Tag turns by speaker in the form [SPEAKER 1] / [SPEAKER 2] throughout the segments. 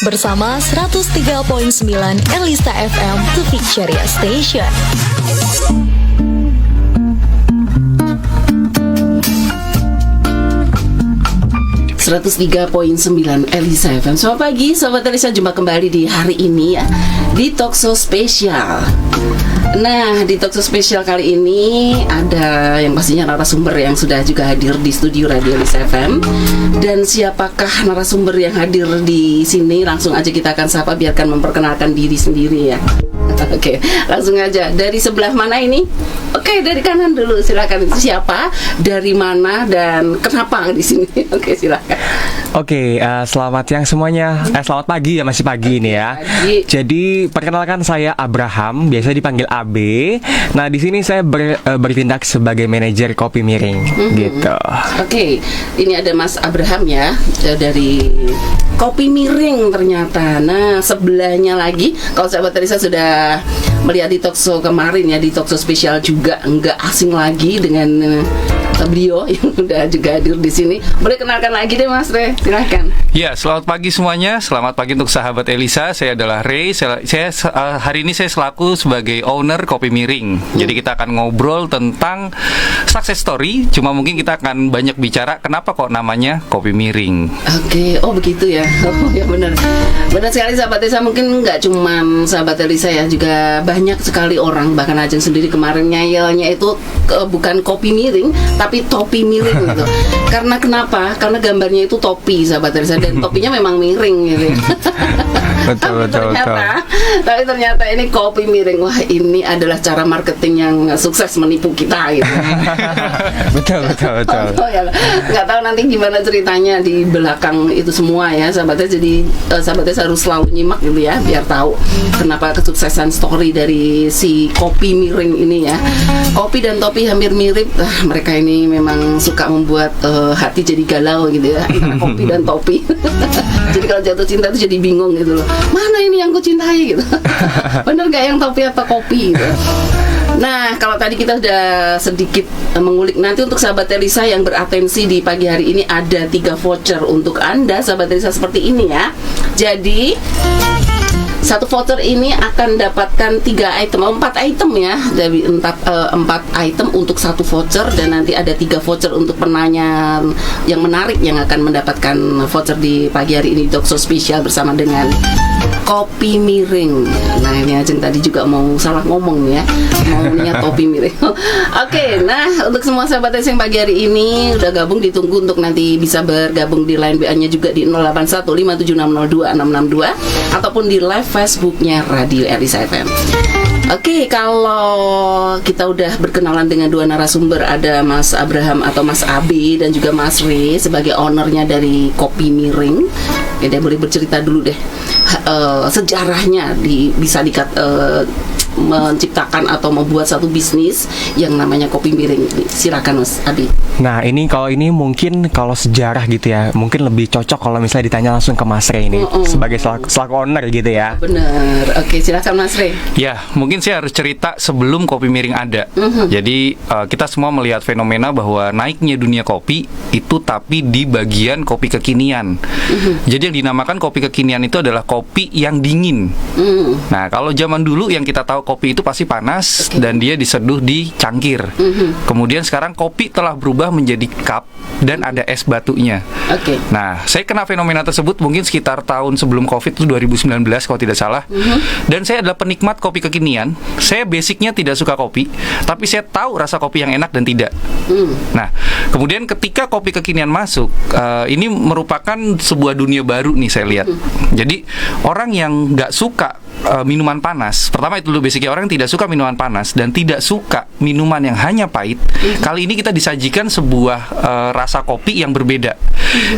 [SPEAKER 1] bersama 103.9 Elisa FM to Victoria Station.
[SPEAKER 2] .9 Elisa FM. Selamat pagi, Sobat Elisa. Jumpa kembali di hari ini ya, di Talkshow Spesial. Nah, di Talkshow Spesial kali ini ada yang pastinya narasumber yang sudah juga hadir di studio Radio Elisa FM. Dan siapakah narasumber yang hadir di sini? Langsung aja kita akan sapa, biarkan memperkenalkan diri sendiri ya. Oke, langsung aja. Dari sebelah mana ini? Oke, dari kanan dulu. Silakan. Itu siapa? Dari mana dan kenapa di sini? Oke, silakan.
[SPEAKER 3] Oke, selamat siang semuanya. Selamat pagi ya, masih pagi ini ya.
[SPEAKER 2] Pagi.
[SPEAKER 3] Jadi perkenalkan, saya Abraham, biasa dipanggil AB. Nah, di sini saya bertindak sebagai manajer kopi miring, gitu.
[SPEAKER 2] Oke, ini ada Mas Abraham ya, dari Kopi Miring ternyata. Nah, sebelahnya lagi, kalau sahabat Teresa sudah melihat di talkshow kemarin ya, di talkshow spesial juga nggak asing lagi dengan beliau yang udah juga hadir di sini. Boleh kenalkan lagi deh Mas Re, silahkan.
[SPEAKER 4] Ya, selamat pagi semuanya. Selamat pagi untuk sahabat Elisa. Saya adalah Ray. Saya hari ini saya selaku sebagai owner Kopi Miring. Jadi kita akan ngobrol tentang success story. Cuma mungkin kita akan banyak bicara kenapa kok namanya Kopi Miring.
[SPEAKER 2] Oke, oh begitu ya. Oh ya benar. Benar sekali sahabat Elisa. Mungkin nggak cuma sahabat Elisa ya, juga banyak sekali orang. Bahkan Ajeng sendiri kemarin nyayelnya itu bukan kopi miring, tapi topi miring gitu. Karena kenapa? Karena gambarnya itu topi sahabat Elisa, dan topinya memang miring gitu.
[SPEAKER 3] Betul.
[SPEAKER 2] Tapi ternyata ini kopi miring. Wah, ini adalah cara marketing yang sukses menipu kita gitu.
[SPEAKER 3] Betul.
[SPEAKER 2] Oh, ya, nggak tahu nanti gimana ceritanya di belakang itu semua ya sahabatnya. Jadi sahabatnya harus selalu nyimak gitu ya, biar tahu kenapa kesuksesan story dari si kopi miring ini ya. Kopi dan topi hampir mirip. Mereka ini memang suka membuat hati jadi galau gitu ya, kopi dan topi. Jadi kalau jatuh cinta itu jadi bingung gitu loh, mana ini yang ku cintai gitu. Bener gak yang topi atau kopi gitu. Nah, kalau tadi kita sudah sedikit mengulik, nanti untuk sahabat Elisa yang beratensi di pagi hari ini ada 3 voucher untuk Anda sahabat Elisa seperti ini ya. Jadi satu voucher ini akan dapatkan 4 item ya, dari 4 item untuk satu voucher, dan nanti ada 3 voucher untuk penanya yang menarik yang akan mendapatkan voucher di pagi hari ini talkshow spesial bersama dengan Kopi Miring. Nah, ini Ajeng tadi juga mau salah ngomong ya, maunya Kopi Miring. Oke, nah untuk semua sahabat yang pagi hari ini udah gabung, ditunggu untuk nanti bisa bergabung di line WA-nya juga di 081576026662 ataupun di live Facebooknya Radio Elisa FM. Oke, kalau kita udah berkenalan dengan 2 narasumber, ada Mas Abraham atau Mas Abi dan juga Mas Re sebagai ownernya dari Kopi Miring. Ya, dia boleh bercerita dulu deh sejarahnya bisa menciptakan atau membuat satu bisnis yang namanya Kopi Miring. Silakan Mas Abi.
[SPEAKER 3] Nah, kalau ini mungkin kalau sejarah gitu ya, mungkin lebih cocok kalau misalnya ditanya langsung ke Mas Re ini sebagai selaku owner gitu ya.
[SPEAKER 2] Bener. Oke, silakan Mas Re.
[SPEAKER 4] Ya, mungkin saya harus cerita sebelum Kopi Miring ada. Jadi kita semua melihat fenomena bahwa naiknya dunia kopi itu tapi di bagian kopi kekinian. Jadi yang dinamakan kopi kekinian itu adalah kopi yang dingin. Nah, kalau zaman dulu yang kita tahu kopi itu pasti panas dan dia diseduh di cangkir. Kemudian sekarang kopi telah berubah menjadi cup dan ada es batunya. Nah, saya kena fenomena tersebut mungkin sekitar tahun sebelum Covid itu 2019 kalau tidak salah. Dan saya adalah penikmat kopi kekinian. Saya basicnya tidak suka kopi, tapi saya tahu rasa kopi yang enak dan tidak. Nah, kemudian ketika kopi kekinian masuk, ini merupakan sebuah dunia baru nih saya lihat. Jadi orang yang nggak suka minuman panas, pertama itu dulu basicnya, orang yang tidak suka minuman panas dan tidak suka minuman yang hanya pahit. Kali ini kita disajikan sebuah rasa kopi yang berbeda.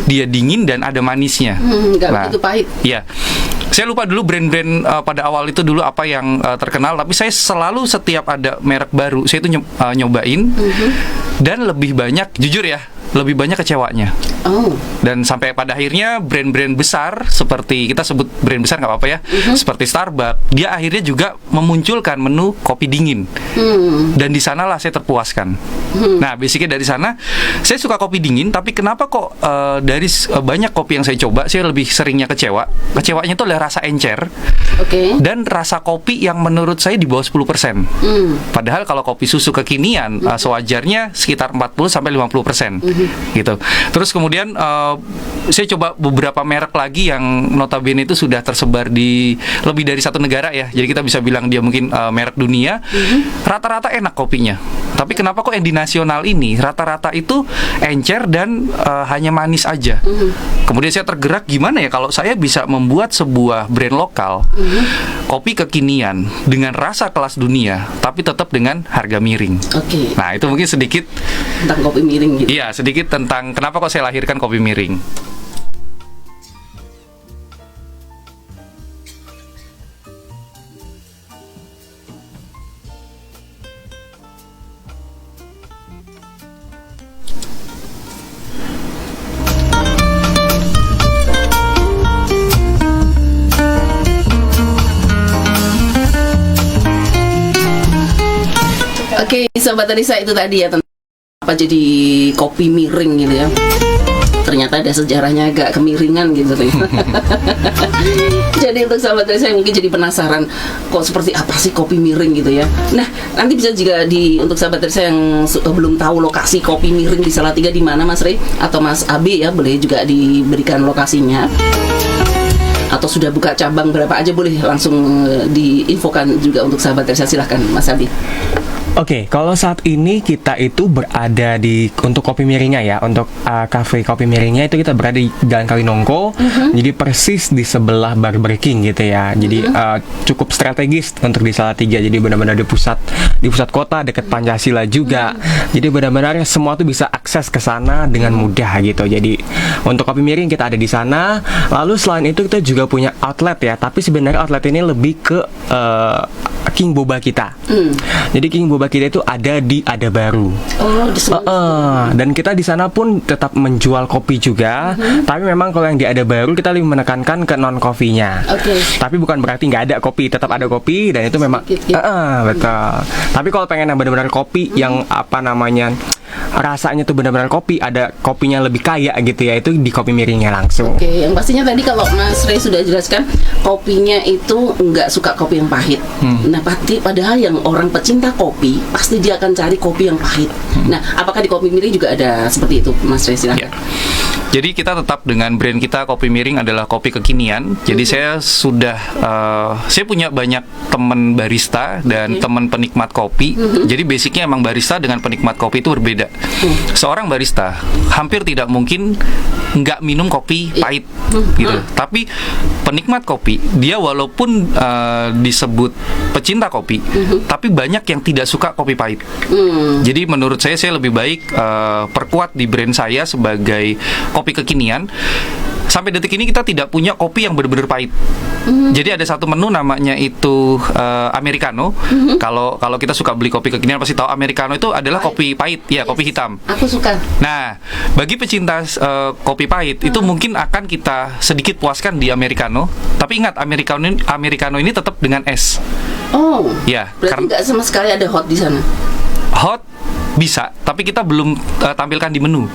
[SPEAKER 4] Dia dingin dan ada manisnya.
[SPEAKER 2] Nggak begitu pahit.
[SPEAKER 4] Ya, saya lupa dulu brand-brand pada awal itu dulu apa yang terkenal, tapi saya selalu setiap ada merek baru saya itu nyobain. Dan lebih banyak, jujur ya, lebih banyak kecewanya.
[SPEAKER 2] Oh.
[SPEAKER 4] Dan sampai pada akhirnya brand-brand besar seperti, kita sebut brand besar nggak apa-apa ya, seperti Starbucks, dia akhirnya juga memunculkan menu kopi dingin. Dan di sanalah saya terpuaskan. Nah, basicnya dari sana saya suka kopi dingin, tapi kenapa kok dari banyak kopi yang saya coba, saya lebih seringnya kecewa. Kecewanya itu adalah rasa encer.
[SPEAKER 2] Oke.
[SPEAKER 4] Dan rasa kopi yang menurut saya di bawah 10%. Padahal kalau kopi susu kekinian sewajarnya sekitar 40-50%. Gitu. Terus kemudian saya coba beberapa merek lagi yang notabene itu sudah tersebar di lebih dari satu negara ya. Jadi kita bisa bilang dia mungkin merek dunia. Rata-rata enak kopinya. Tapi kenapa kok yang di nasional ini rata-rata itu encer dan hanya manis aja. Kemudian saya tergerak, gimana ya kalau saya bisa membuat sebuah brand lokal kopi kekinian dengan rasa kelas dunia tapi tetap dengan harga miring.
[SPEAKER 2] Oke.
[SPEAKER 4] Nah, itu mungkin sedikit
[SPEAKER 2] Tentang kopi miring gitu.
[SPEAKER 4] iya, sedikit tentang kenapa kok saya lahirkan kopi miring.
[SPEAKER 2] Oke, Sobat Risa, itu tadi ya tentang apa jadi kopi miring gitu ya. Ternyata ada sejarahnya, agak kemiringan gitu. Jadi untuk Sobat Risa yang mungkin jadi penasaran kok seperti apa sih kopi miring gitu ya. Nah, nanti bisa juga untuk Sobat Risa yang belum tahu lokasi kopi miring di Salatiga di mana, Mas Rey atau Mas Abe ya, boleh juga diberikan lokasinya. Atau sudah buka cabang berapa aja, boleh langsung diinfokan juga untuk Sahabat Risa. Silahkan Mas Abi.
[SPEAKER 3] Oke, kalau saat ini kita itu berada untuk kopi miringnya ya, untuk cafe kopi miringnya itu kita berada di Jalan Kalinongko, jadi persis di sebelah Barber King gitu ya. Jadi cukup strategis untuk di Salatiga, jadi benar-benar di pusat kota, dekat Pancasila juga. Jadi benar-benar semua tuh bisa akses ke sana dengan mudah gitu. Jadi untuk kopi miring kita ada di sana. Lalu selain itu kita juga punya outlet ya, tapi sebenarnya outlet ini lebih ke King Boba kita. Jadi King Boba kita itu ada di Ada Baru.
[SPEAKER 2] Oh, di
[SPEAKER 3] dan kita di sana pun tetap menjual kopi juga. Tapi memang kalau yang di Ada Baru kita lebih menekankan ke non kopinya.
[SPEAKER 2] Oke.
[SPEAKER 3] Tapi bukan berarti nggak ada kopi, tetap ada kopi dan itu memang betul. Tapi kalau pengen yang benar-benar kopi yang apa namanya rasanya tuh benar-benar kopi, ada kopinya lebih kaya gitu ya, itu di kopi miringnya langsung.
[SPEAKER 2] Oke, yang pastinya tadi kalau Mas Rey sudah jelaskan kopinya itu nggak suka kopi yang pahit. Nah, padahal yang orang pecinta kopi pasti dia akan cari kopi yang pahit. Nah, apakah di kopi miring juga ada seperti itu, Mas Rey? Silahkan.
[SPEAKER 4] Ya. Jadi kita tetap dengan brand kita kopi miring adalah kopi kekinian. Jadi saya punya banyak teman barista dan teman penikmat kopi. Jadi basicnya emang barista dengan penikmat kopi itu berbeda. Seorang barista hampir tidak mungkin nggak minum kopi pahit gitu. Tapi penikmat kopi dia walaupun disebut pecinta kopi, tapi banyak yang tidak suka kopi pahit. Jadi menurut saya lebih baik perkuat di brand saya sebagai kopi kekinian. Sampai detik ini kita tidak punya kopi yang benar-benar pahit. Jadi ada satu menu namanya itu Americano. Kalau kita suka beli kopi kekinian pasti tahu Americano itu adalah kopi pahit, ya, kopi hitam.
[SPEAKER 2] Aku suka.
[SPEAKER 4] Nah, bagi pecinta kopi pahit itu mungkin akan kita sedikit puaskan di Americano. Tapi ingat Americano ini tetap dengan es.
[SPEAKER 2] Oh.
[SPEAKER 4] Ya,
[SPEAKER 2] berarti nggak sama sekali ada hot di sana.
[SPEAKER 4] Hot bisa, tapi kita belum tampilkan di menu.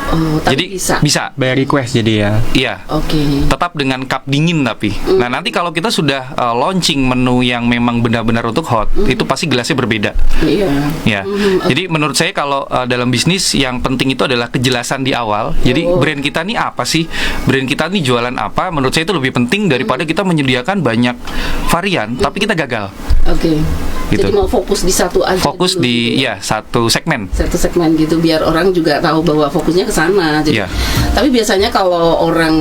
[SPEAKER 2] Oh, tapi
[SPEAKER 4] jadi bisa.
[SPEAKER 3] By request jadi ya.
[SPEAKER 4] Iya.
[SPEAKER 2] Oke.
[SPEAKER 4] Tetap dengan cup dingin tapi. Nah, nanti kalau kita sudah launching menu yang memang benar-benar untuk hot, itu pasti gelasnya berbeda.
[SPEAKER 2] Iya.
[SPEAKER 4] Ya. Jadi menurut saya kalau dalam bisnis yang penting itu adalah kejelasan di awal. Jadi brand kita nih apa sih? Brand kita nih jualan apa? Menurut saya itu lebih penting daripada kita menyediakan banyak varian tapi kita gagal.
[SPEAKER 2] Oke.
[SPEAKER 4] Gitu.
[SPEAKER 2] Jadi mau fokus di satu aja.
[SPEAKER 4] Fokus
[SPEAKER 2] dulu,
[SPEAKER 4] di
[SPEAKER 2] gitu ya?
[SPEAKER 4] satu segmen.
[SPEAKER 2] Satu segmen gitu biar orang juga tahu bahwa fokusnya ke sana. Jadi, tapi biasanya kalau orang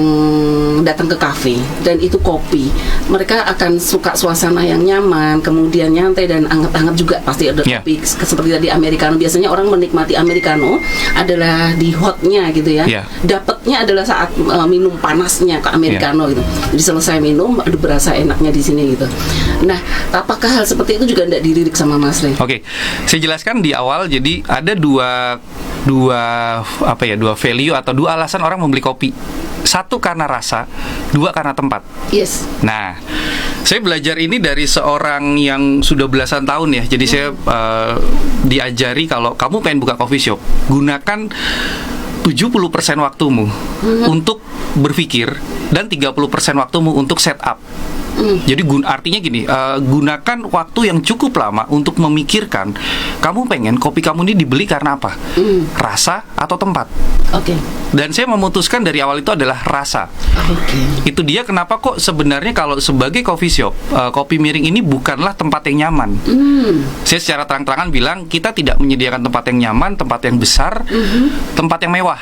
[SPEAKER 2] datang ke kafe dan itu kopi, mereka akan suka suasana yang nyaman, kemudian nyantai dan anget-anget juga pasti ada kopi seperti tadi Americano. Biasanya orang menikmati Americano adalah di hotnya gitu ya. Dapatnya adalah saat minum panasnya ke Americano gitu. Jadi selesai minum, aduh berasa enaknya di sini gitu. Nah, apakah hal seperti itu juga tidak dilirik sama Mas Rey?
[SPEAKER 4] Oke, saya jelaskan di awal. Jadi ada dua dua value atau dua alasan orang membeli kopi. Satu karena rasa, dua karena tempat.
[SPEAKER 2] Yes.
[SPEAKER 4] Nah, saya belajar ini dari seorang yang sudah belasan tahun ya. Jadi saya diajari kalau kamu pengen buka coffee shop, gunakan 70% waktumu untuk berpikir dan 30% waktumu untuk setup. Jadi artinya gini, gunakan waktu yang cukup lama untuk memikirkan kamu pengen kopi kamu ini dibeli karena apa, rasa atau tempat.
[SPEAKER 2] Oke.
[SPEAKER 4] Dan saya memutuskan dari awal itu adalah rasa. Itu dia kenapa kok sebenarnya kalau sebagai coffee shop, Kopi Miring ini bukanlah tempat yang nyaman. Saya secara terang-terangan bilang kita tidak menyediakan tempat yang nyaman, tempat yang besar, tempat yang mewah.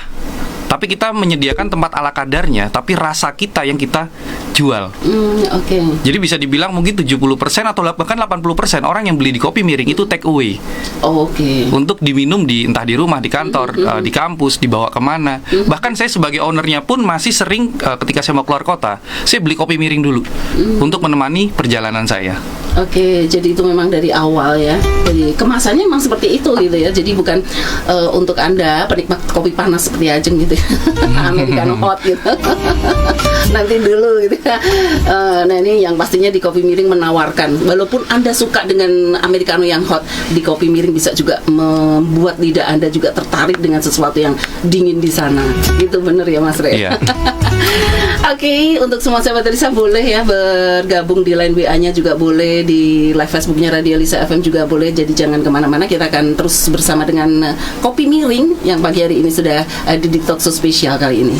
[SPEAKER 4] Tapi kita menyediakan tempat ala kadarnya, tapi rasa kita yang kita jual.
[SPEAKER 2] Oke.
[SPEAKER 4] Jadi bisa dibilang mungkin 70% atau bahkan 80% orang yang beli di Kopi Miring itu take away.
[SPEAKER 2] Oke.
[SPEAKER 4] Untuk diminum entah di rumah, di kantor, di kampus, dibawa kemana. Bahkan saya sebagai ownernya pun masih sering ketika saya mau keluar kota, saya beli Kopi Miring dulu untuk menemani perjalanan saya.
[SPEAKER 2] Oke, jadi itu memang dari awal ya. Jadi kemasannya memang seperti itu gitu ya. Jadi bukan untuk Anda penikmat kopi panas seperti Ajeng gitu ya. Americano hot gitu. Nanti dulu gitu ya. Nah ini yang pastinya di Kopi Miring menawarkan, walaupun Anda suka dengan Americano yang hot, di Kopi Miring bisa juga membuat lidah Anda juga tertarik dengan sesuatu yang dingin di sana. Gitu bener ya Mas Re?
[SPEAKER 4] Iya.
[SPEAKER 2] Oke, untuk semua sahabat Lisa boleh ya bergabung di line WA-nya juga boleh, di live Facebooknya Radio Lisa FM juga boleh. Jadi jangan kemana-mana, kita akan terus bersama dengan Kopi Miring yang pagi hari ini sudah ada di Talk Show spesial kali ini.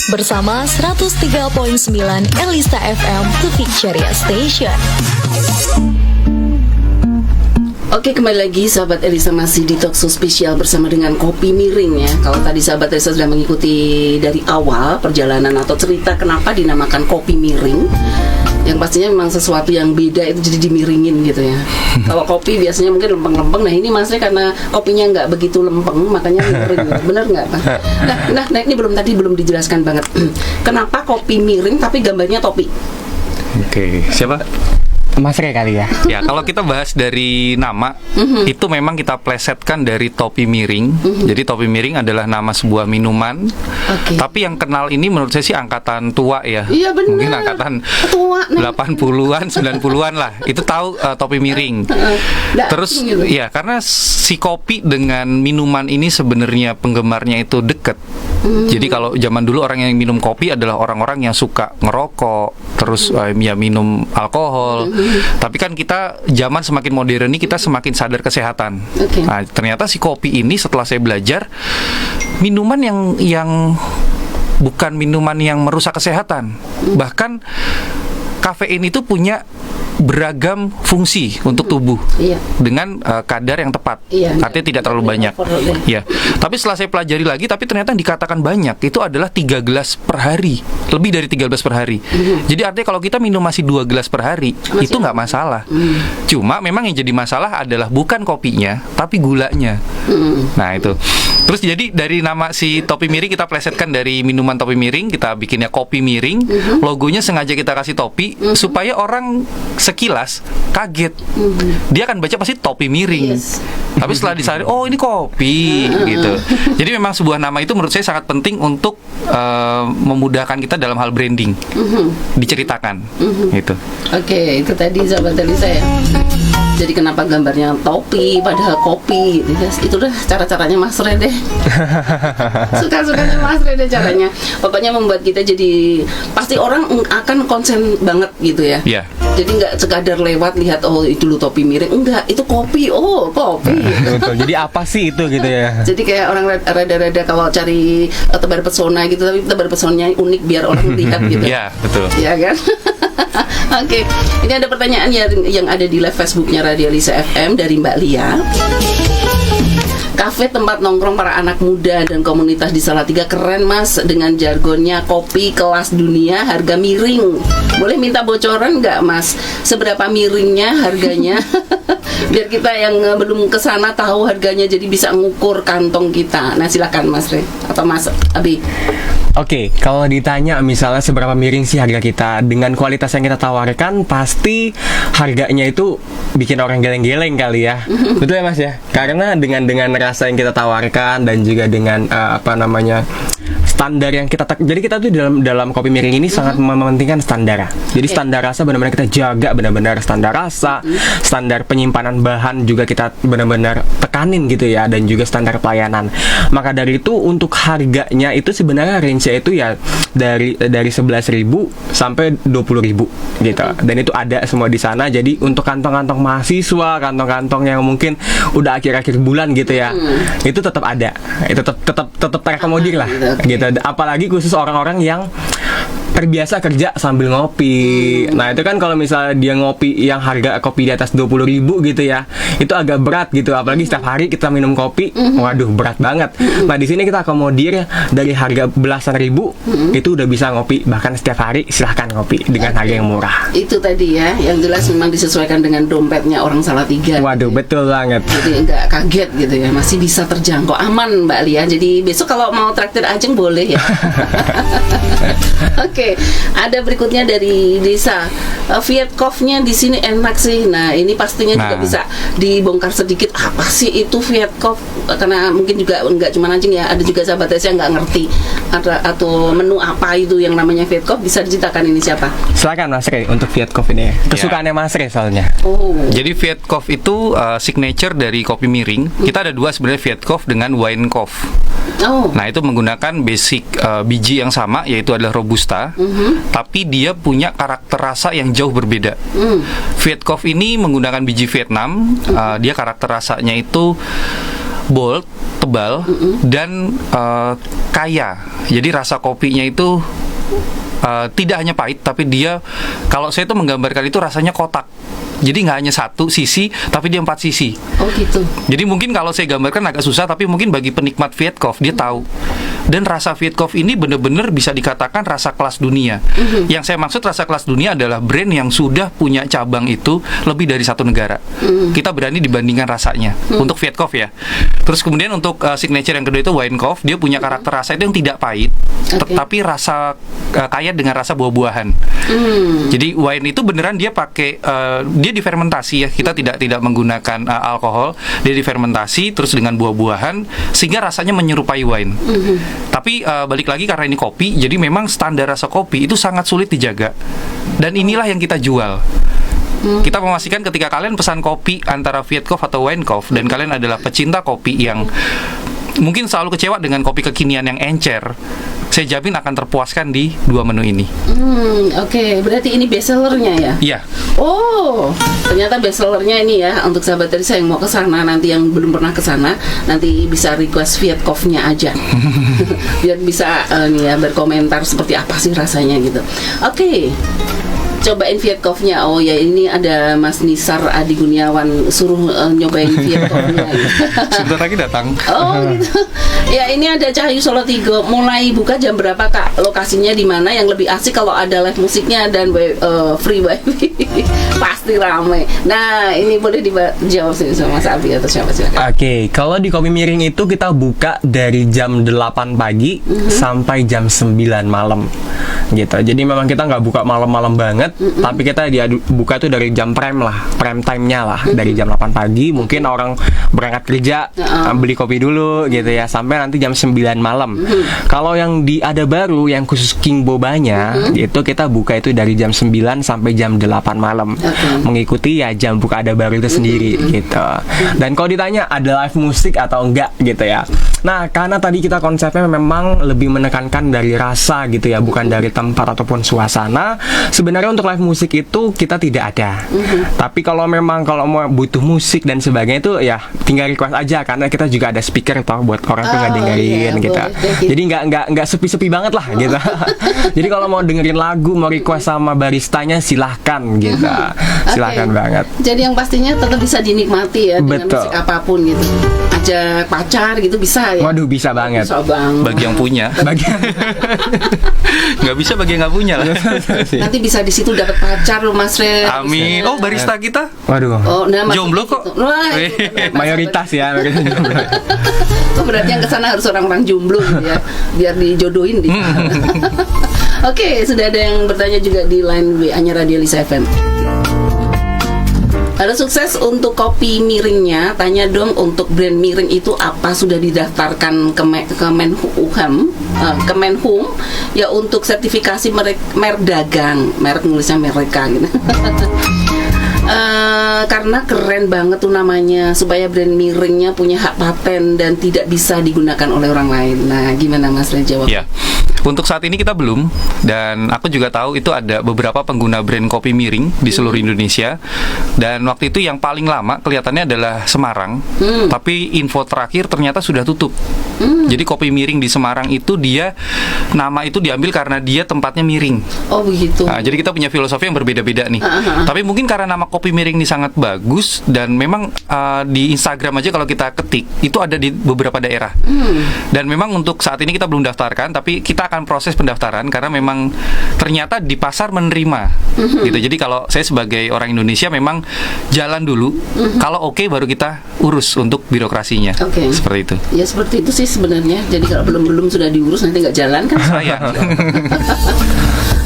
[SPEAKER 1] bersama 103.9 Elisa FM to Victoria Station.
[SPEAKER 2] Oke, kembali lagi sahabat Elisa masih di Talkshow spesial bersama dengan Kopi Miring ya. Kalau tadi sahabat Elisa sudah mengikuti dari awal perjalanan atau cerita kenapa dinamakan Kopi Miring, yang pastinya memang sesuatu yang beda itu jadi dimiringin gitu ya. Kalau kopi biasanya mungkin lempeng-lempeng, nah ini maksudnya karena kopinya nggak begitu lempeng makanya miring gitu. Bener nggak Pak? Nah ini belum dijelaskan banget. Kenapa kopi miring tapi gambarnya topi?
[SPEAKER 4] Oke, siapa?
[SPEAKER 3] Mas Rey kali ya.
[SPEAKER 4] Ya, kalau kita bahas dari nama, itu memang kita plesetkan dari topi miring. Jadi topi miring adalah nama sebuah minuman.
[SPEAKER 2] Oke.
[SPEAKER 4] Tapi yang kenal ini menurut saya sih angkatan tua ya.
[SPEAKER 2] Iya, benar.
[SPEAKER 4] Mungkin angkatan
[SPEAKER 2] Tua, nah.
[SPEAKER 4] 80-an, 90-an lah. Itu tahu topi miring.
[SPEAKER 2] Nggak,
[SPEAKER 4] Terus
[SPEAKER 2] gitu.
[SPEAKER 4] ya karena si kopi dengan minuman ini sebenarnya penggemarnya itu deket. Jadi kalau zaman dulu orang yang minum kopi adalah orang-orang yang suka ngerokok, terus ya minum alkohol. Tapi kan kita zaman semakin modern ini kita semakin sadar kesehatan.
[SPEAKER 2] Oke.
[SPEAKER 4] Nah, ternyata si kopi ini setelah saya belajar minuman yang bukan minuman yang merusak kesehatan. Bahkan kafein itu punya beragam fungsi untuk tubuh.
[SPEAKER 2] Iya.
[SPEAKER 4] Dengan kadar yang tepat.
[SPEAKER 2] Iya,
[SPEAKER 4] Artinya tidak terlalu banyak. Ya. Tapi setelah saya pelajari lagi, tapi ternyata yang dikatakan banyak itu adalah 3 gelas per hari, lebih dari 3 gelas per hari. Jadi artinya kalau kita minum masih 2 gelas per hari, itu nggak masalah. Cuma memang yang jadi masalah adalah bukan kopinya, tapi gulanya. Nah itu. Terus jadi dari nama si topi miring kita plesetkan dari minuman topi miring, kita bikinnya kopi miring. Logonya sengaja kita kasih topi supaya orang sekilas kaget. Dia akan baca pasti topi miring.
[SPEAKER 2] Yes.
[SPEAKER 4] Tapi setelah disadari, oh ini kopi gitu. Jadi memang sebuah nama itu menurut saya sangat penting untuk memudahkan kita dalam hal branding. Diceritakan gitu.
[SPEAKER 2] Oke, itu tadi sahabat Elisa ya. Jadi kenapa gambarnya topi padahal kopi gitu ya. Itu udah cara-caranya Mas Rey deh. Suka-sukanya Mas Rey deh caranya. Pokoknya membuat kita jadi pasti orang akan konsen banget gitu ya.
[SPEAKER 4] Iya.
[SPEAKER 2] Jadi nggak sekadar lewat lihat oh itu lu topi miring, enggak, itu kopi. Oh, kopi.
[SPEAKER 3] Betul. Jadi apa sih itu gitu ya?
[SPEAKER 2] Jadi kayak orang rada-rada kalau cari tebar pesona gitu, tapi tebar pesonanya unik biar orang lihat gitu.
[SPEAKER 4] Iya, betul.
[SPEAKER 2] Iya kan? Oke, ini ada pertanyaan yang ada di live Facebooknya Radio Elisa FM dari Mbak Lia. Kafe tempat nongkrong para anak muda dan komunitas di Salatiga keren Mas, dengan jargonnya kopi kelas dunia harga miring. Boleh minta bocoran nggak Mas? Seberapa miringnya harganya? Biar kita yang belum kesana tahu harganya, jadi bisa ngukur kantong kita. Nah silakan Mas Rey atau Mas Abi.
[SPEAKER 3] Oke, kalau ditanya misalnya seberapa miring sih harga kita, dengan kualitas yang kita tawarkan, pasti harganya itu bikin orang geleng-geleng kali ya. Betul ya Mas ya? Karena dengan rasa yang kita tawarkan dan juga dengan standar yang kita jadi kita tuh dalam kopi miring ini sangat mementingkan standar. Jadi standar rasa benar-benar kita jaga, benar-benar standar rasa, standar penyimpanan bahan juga kita benar-benar tekanin gitu ya, dan juga standar pelayanan. Maka dari itu untuk harganya itu sebenarnya range-nya itu ya dari 11.000 sampai 20.000 gitu. Dan itu ada semua di sana. Jadi untuk kantong-kantong mahasiswa, kantong-kantong yang mungkin udah akhir-akhir bulan gitu ya, itu tetap ada. Itu tetap terakomodir lah gitu. Apalagi khusus orang-orang yang terbiasa kerja sambil ngopi. Nah itu kan kalau misalnya dia ngopi yang harga kopi di atas 20.000 gitu ya, itu agak berat gitu. Apalagi setiap hari kita minum kopi, waduh berat banget. Nah di sini kita akomodir dari harga belasan ribu, itu udah bisa ngopi. Bahkan setiap hari silahkan ngopi dengan harga yang murah.
[SPEAKER 2] Itu tadi ya, yang jelas memang disesuaikan dengan dompetnya orang Salatiga.
[SPEAKER 3] Waduh betul banget.
[SPEAKER 2] Jadi nggak kaget gitu ya, masih bisa terjangkau, aman Mbak Lia. Jadi besok kalau mau traktir Ajeng boleh ya. Oke, ada berikutnya dari Desa. Vietcov-nya di sini enak sih. Nah, ini pastinya juga bisa dibongkar sedikit. Apa sih itu Vietcov? Karena mungkin juga nggak cuma Ajeng ya, ada juga sahabat saya nggak ngerti atau menu apa itu yang namanya Vietcov. Bisa diceritakan ini siapa?
[SPEAKER 3] Silakan Mas Rey untuk Vietcov ini. Kesukaannya Mas Rey soalnya.
[SPEAKER 2] Oh.
[SPEAKER 4] Jadi Vietcov itu signature dari kopi miring. Kita ada dua sebenarnya, Vietcov dengan Winecov.
[SPEAKER 2] Oh.
[SPEAKER 4] Nah itu menggunakan basic biji yang sama, yaitu adalah Robusta, tapi dia punya karakter rasa yang jauh berbeda. Vietcov ini menggunakan biji Vietnam, dia karakter rasanya itu bold, tebal, dan kaya. Jadi rasa kopinya itu tidak hanya pahit, tapi dia, kalau saya tuh menggambarkan itu rasanya kotak. Jadi nggak hanya satu sisi, tapi dia 4 sisi.
[SPEAKER 2] Oh gitu.
[SPEAKER 4] Jadi mungkin kalau saya gambarkan agak susah, tapi mungkin bagi penikmat Vietkov dia tahu. Dan rasa Vietkov ini benar-benar bisa dikatakan rasa kelas dunia. Yang saya maksud rasa kelas dunia adalah brand yang sudah punya cabang itu lebih dari 1 negara. Kita berani dibandingkan rasanya untuk Vietkov ya. Terus kemudian untuk signature yang kedua itu Winekoff, dia punya karakter rasa itu yang tidak pahit, tetapi rasa kaya dengan rasa buah-buahan. Jadi wine itu beneran dia pakai dia difermentasi ya. Kita tidak menggunakan alkohol, dia difermentasi terus dengan buah-buahan sehingga rasanya menyerupai wine. Tapi balik lagi karena ini kopi, jadi memang standar rasa kopi itu sangat sulit dijaga. Dan inilah yang kita jual. Kita memastikan ketika kalian pesan kopi antara Vietkov atau Winekoff dan kalian adalah pecinta kopi yang mungkin selalu kecewa dengan kopi kekinian yang encer, saya jamin akan terpuaskan di 2 menu ini.
[SPEAKER 2] Oke, berarti ini bestsellernya ya?
[SPEAKER 4] Iya.
[SPEAKER 2] Oh, ternyata bestsellernya ini ya. Untuk sahabat dari saya yang mau ke sana, nanti yang belum pernah ke sana, nanti bisa request Vietkov-nya aja. Biar bisa nih ya berkomentar seperti apa sih rasanya gitu. Oke. Cobain Vietkov-nya. Oh ya, ini ada Mas Nisar Adi Guniawan suruh nyobain Vietkov-nya.
[SPEAKER 4] Sebentar lagi datang.
[SPEAKER 2] Oh gitu. Ya, ini ada Cahayu Solo 3. Mulai buka jam berapa Kak? Lokasinya di mana? Yang lebih asik kalau ada live musiknya dan free wifi. Pasti ramai. Nah, ini boleh dijawab sih sama Mas Abi atau siapa sih?
[SPEAKER 3] Oke, kalau di Kopi Miring itu kita buka dari jam 8 pagi sampai jam 9 malam gitu. Jadi memang kita nggak buka malam-malam banget, tapi kita buka tuh dari jam prime time-nya lah, dari jam 8 pagi. Mungkin orang berangkat kerja, beli kopi dulu gitu ya, sampai nanti jam 9 malam. Kalau yang ada baru, yang khusus King Bobanya, itu kita buka itu dari jam 9 sampai jam 8 malam. Mengikuti ya jam buka ada baru itu sendiri gitu. Dan kalau ditanya ada live musik atau enggak gitu ya. Nah, karena tadi kita konsepnya memang lebih menekankan dari rasa gitu ya, bukan dari tempat ataupun suasana. Sebenarnya untuk live musik itu kita tidak ada. Tapi kalau memang kalau mau butuh musik dan sebagainya itu ya tinggal request aja, karena kita juga ada speaker toh buat orang tuh nggak dengerin gitu. Jadi nggak sepi-sepi banget lah gitu. Jadi kalau mau dengerin lagu, mau request sama baristanya silahkan gitu. Silahkan banget.
[SPEAKER 2] Jadi yang pastinya tetap bisa dinikmati ya dengan
[SPEAKER 3] Betul.
[SPEAKER 2] musik apapun gitu. Ajak pacar gitu bisa ya.
[SPEAKER 3] Waduh, bisa banget.
[SPEAKER 2] Bisa banget.
[SPEAKER 4] Bagi yang punya. Nggak bisa bagi yang nggak punya lah.
[SPEAKER 2] Nanti bisa di situ dapat pacar loh Mas Re.
[SPEAKER 4] Amin.
[SPEAKER 2] Bisa.
[SPEAKER 4] Oh, barista kita
[SPEAKER 3] Waduh.
[SPEAKER 2] Oh, nah,
[SPEAKER 4] jomblo kok.
[SPEAKER 2] Gitu. Wah,
[SPEAKER 3] Mayoritas ya.
[SPEAKER 2] Oh, berarti yang kesana harus orang-orang jomblo gitu ya, biar dijodohin di sana. Oke, sudah ada yang bertanya juga di line WA-nya Radio Lisa FM. Halo, sukses untuk kopi miringnya. Tanya dong untuk brand miring itu apa, sudah didaftarkan ke Kemenhum ya untuk sertifikasi merek dagang, merek nulisnya mereka gitu. Karena keren banget tuh namanya, supaya brand miringnya punya hak paten dan tidak bisa digunakan oleh orang lain. Nah, gimana Mas Ren jawab?
[SPEAKER 4] Ya. Untuk saat ini kita belum, dan aku juga tahu itu ada beberapa pengguna brand kopi miring di seluruh Indonesia. Dan waktu itu yang paling lama kelihatannya adalah Semarang, tapi info terakhir ternyata sudah tutup. Jadi kopi miring di Semarang itu nama itu diambil karena dia tempatnya miring.
[SPEAKER 2] Oh begitu.
[SPEAKER 4] Nah, jadi kita punya filosofi yang berbeda-beda nih. Tapi mungkin karena nama kopi miring ini sangat bagus, dan memang di Instagram aja kalau kita ketik itu ada di beberapa daerah. Dan memang untuk saat ini kita belum daftarkan, tapi kita akan proses pendaftaran karena memang ternyata di pasar menerima gitu. Jadi kalau saya sebagai orang Indonesia memang jalan dulu, kalau oke baru kita urus untuk birokrasinya. Seperti itu.
[SPEAKER 2] Ya seperti itu sih sebenarnya. Jadi kalau belum sudah diurus nanti nggak jalan kan.
[SPEAKER 4] Sayang.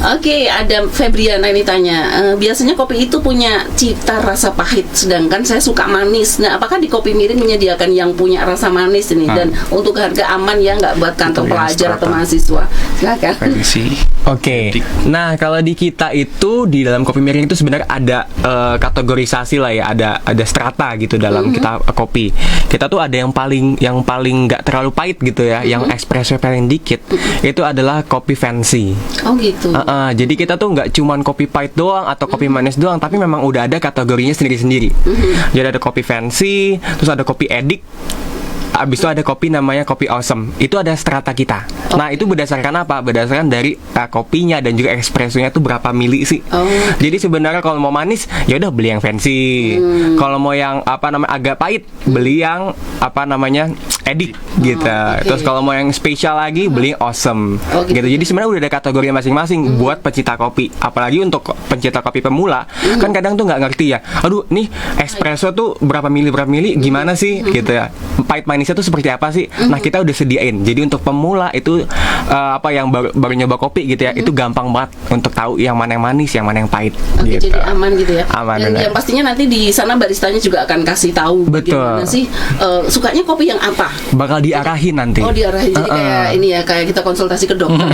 [SPEAKER 2] Oke, ada Febriana ini tanya, biasanya kopi itu punya cita rasa pahit, sedangkan saya suka manis. Nah, apakah di Kopi Miring menyediakan yang punya rasa manis ini? Dan untuk harga aman ya, nggak buat kantong pelajar atau mahasiswa? Silakan.
[SPEAKER 3] Oke. Nah, kalau di kita itu di dalam Kopi Miring itu sebenarnya ada kategorisasi lah ya, ada strata gitu dalam kita kopi. Kita tuh ada yang paling nggak terlalu pahit gitu ya, yang espresso paling dikit. Itu adalah kopi fancy.
[SPEAKER 2] Oh gitu.
[SPEAKER 3] Jadi kita tuh nggak cuman kopi pahit doang atau kopi manis doang, tapi memang udah ada kategorinya sendiri-sendiri. Jadi ada kopi fancy, terus ada kopi edik, Abis itu ada kopi namanya kopi awesome. Itu ada strata kita. Nah, itu berdasarkan apa? Berdasarkan dari kopinya dan juga espressonya tuh berapa mili sih. Jadi sebenarnya kalau mau manis, ya udah beli yang fancy. Kalau mau yang agak pahit, beli yang edik gitu. Terus kalau mau yang spesial lagi, beli yang awesome. Gitu. Jadi sebenarnya udah ada kategori masing-masing buat pecinta kopi. Apalagi untuk pencinta kopi pemula, kan kadang tuh nggak ngerti ya. Aduh, nih espresso tuh berapa mili gimana sih gitu ya. Pahit manisnya tuh seperti apa sih? Nah, kita udah sediain. Jadi untuk pemula itu yang baru nyoba kopi gitu ya, itu gampang banget untuk tahu yang mana yang manis, yang mana yang pahit. Gitu.
[SPEAKER 2] Jadi aman gitu ya.
[SPEAKER 3] Aman.
[SPEAKER 2] Yang pastinya nanti di sana baristanya juga akan kasih tahu bagaimana sih sukanya kopi yang apa.
[SPEAKER 3] Bakal diarahin nanti.
[SPEAKER 2] Oh, diarahin. Jadi kayak ini ya, kayak kita konsultasi ke dokter.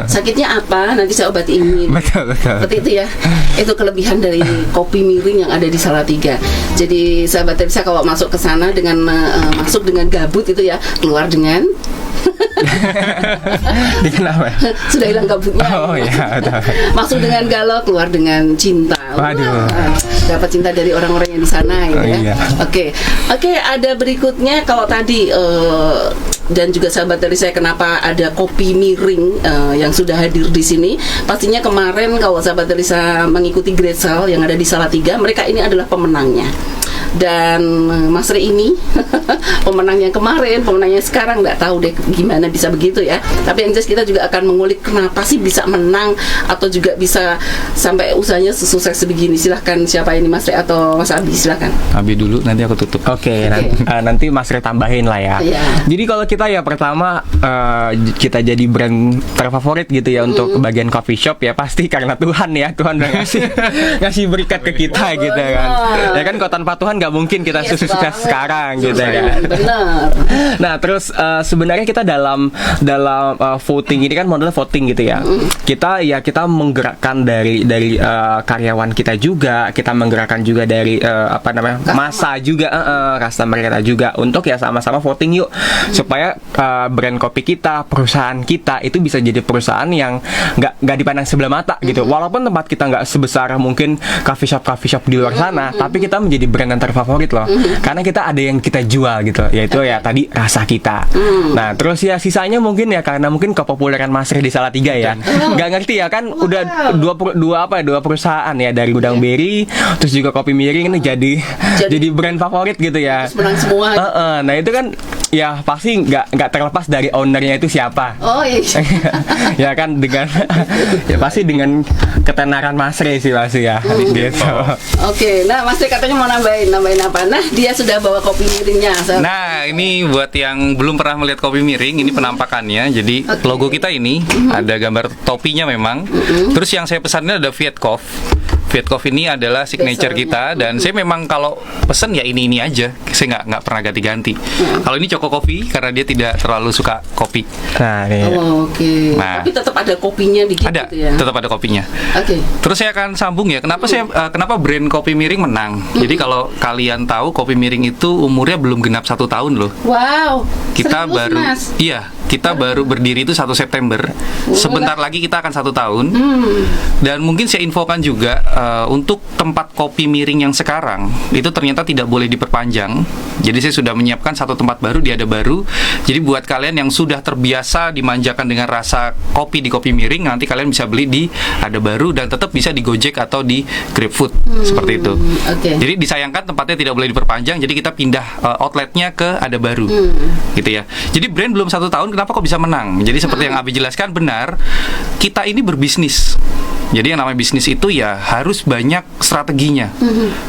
[SPEAKER 2] Sakitnya apa? Nanti saya obati ini.
[SPEAKER 3] Betul.
[SPEAKER 2] Seperti itu ya. Itu kelebihan dari kopi miring yang ada di Salatiga. Jadi sahabat Terpisa kalau masuk ke sana dengan masuk dengan gabut itu ya, keluar dengan
[SPEAKER 3] dengan apa?
[SPEAKER 2] Sudah hilang gabutnya.
[SPEAKER 3] Oh iya, betul.
[SPEAKER 2] Masuk dengan galau, keluar dengan cinta.
[SPEAKER 3] Waduh.
[SPEAKER 2] Dapat cinta dari orang-orang yang di sana gitu ya.
[SPEAKER 3] Iya.
[SPEAKER 2] Oke, ada berikutnya kalau tadi dan juga sahabat dari saya, kenapa ada kopi miring yang sudah hadir di sini? Pastinya kemarin kalau sahabat dari saya mengikuti Great Sale yang ada di Salatiga, mereka ini adalah pemenangnya. Dan Mas Rey ini pemenangnya kemarin, pemenangnya sekarang nggak tahu deh gimana bisa begitu ya. Tapi yang jelas kita juga akan mengulik kenapa sih bisa menang atau juga bisa sampai usahanya sukses sebegini. Silahkan, siapa ini, Mas Rey atau Mas Abi? Silahkan.
[SPEAKER 4] Abi dulu, nanti aku tutup.
[SPEAKER 3] Oke. Nanti Mas Rey tambahin lah ya. Jadi kalau kita ya pertama kita jadi brand terfavorit gitu ya untuk bagian coffee shop ya, pasti karena Tuhan ya. Tuhan udah ngasih berkat ke kita gitu kan. Ya kan, kalau tanpa Tuhan nggak mungkin kita sukses sekarang gitu kan.
[SPEAKER 2] Benar.
[SPEAKER 3] Nah, terus sebenarnya kita dalam voting ini kan modelnya voting gitu ya. Kita menggerakkan dari karyawan kita juga, kita menggerakkan juga dari masa juga, customer kita juga untuk ya sama-sama voting yuk supaya brand kopi kita, perusahaan kita itu bisa jadi perusahaan yang nggak dipandang sebelah mata gitu. Walaupun tempat kita nggak sebesar mungkin coffee shop di luar sana, tapi kita menjadi brand yang terfavorit loh. Karena kita ada yang kita jual gitu, yaitu ya tadi rasa kita. Nah, terus ya sisanya mungkin ya karena mungkin kepopuleran Mas Rey di Salatiga ya. Nggak ngerti ya kan, udah dua perusahaan ya, dari Gudang Berry terus juga Kopi Miring ini jadi brand favorit gitu ya.
[SPEAKER 2] Terus menang semua.
[SPEAKER 3] Nah, itu kan ya pasti nggak terlepas dari ownernya itu siapa.
[SPEAKER 2] Oh iya.
[SPEAKER 3] Ya kan, dengan ya pasti dengan ketenaran Mas Rey sih pasti ya. Gitu.
[SPEAKER 2] Oke, nah Mas Rey katanya mau nambahin apa? Nah, dia sudah bawa kopi miringnya.
[SPEAKER 4] Nah, ini buat yang belum pernah melihat kopi miring, ini penampakannya. Jadi logo kita ini ada gambar topinya memang. Terus yang saya pesannya ada Vietcov. Vietcov ini adalah signature kita, dan saya memang kalau pesen ya ini aja, saya nggak pernah ganti-ganti. Kalau ini Choco Coffee karena dia tidak terlalu suka kopi.
[SPEAKER 3] Nah,
[SPEAKER 2] Oke.
[SPEAKER 4] Nah,
[SPEAKER 2] tapi tetap ada kopinya dikit
[SPEAKER 4] ada,
[SPEAKER 2] gitu ya.
[SPEAKER 4] tetap ada kopinya.
[SPEAKER 2] Oke.
[SPEAKER 4] Terus saya akan sambung ya, kenapa brand Kopi Miring menang. Jadi kalau kalian tahu, Kopi Miring itu umurnya belum genap 1 tahun loh.
[SPEAKER 2] Wow.
[SPEAKER 4] Kita
[SPEAKER 2] serius,
[SPEAKER 4] baru,
[SPEAKER 2] Mas?
[SPEAKER 4] iya, kita baru berdiri itu 1 September. Sebentar lagi kita akan 1 tahun. Dan mungkin saya infokan juga untuk tempat kopi miring yang sekarang itu ternyata tidak boleh diperpanjang. Jadi saya sudah menyiapkan 1 tempat baru di Ada Baru. Jadi buat kalian yang sudah terbiasa dimanjakan dengan rasa kopi di Kopi Miring, nanti kalian bisa beli di Ada Baru dan tetap bisa di Gojek atau di GrabFood seperti itu. Jadi disayangkan tempatnya tidak boleh diperpanjang. Jadi kita pindah outletnya ke Ada Baru, gitu ya. Jadi brand belum 1 tahun, kenapa kok bisa menang? Jadi seperti yang Abi jelaskan, benar, kita ini berbisnis. Jadi yang namanya bisnis itu ya harus banyak strateginya.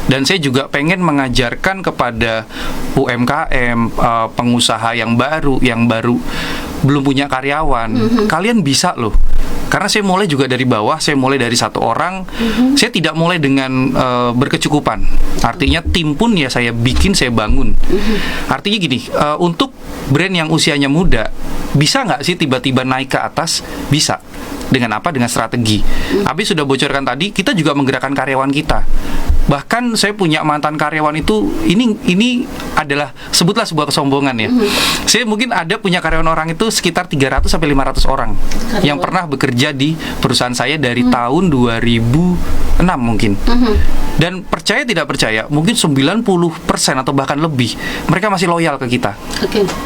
[SPEAKER 4] Dan saya juga pengen mengajarkan kepada UMKM, pengusaha yang baru belum punya karyawan, kalian bisa loh. Karena saya mulai juga dari bawah, saya mulai dari 1 orang. Saya tidak mulai dengan berkecukupan. Artinya tim pun ya saya bikin, saya bangun. Artinya gini, untuk brand yang usianya muda, bisa nggak sih tiba-tiba naik ke atas? Bisa. Dengan apa? Dengan strategi. Abi sudah bocorkan tadi, kita juga menggerakkan karyawan kita. Bahkan saya punya mantan karyawan itu, ini adalah sebutlah sebuah kesombongan ya. Saya mungkin ada punya karyawan orang itu sekitar 300 sampai 500 orang yang pernah bekerja di perusahaan saya dari tahun 2006 mungkin. Dan percaya tidak percaya, mungkin 90% atau bahkan lebih mereka masih loyal ke kita.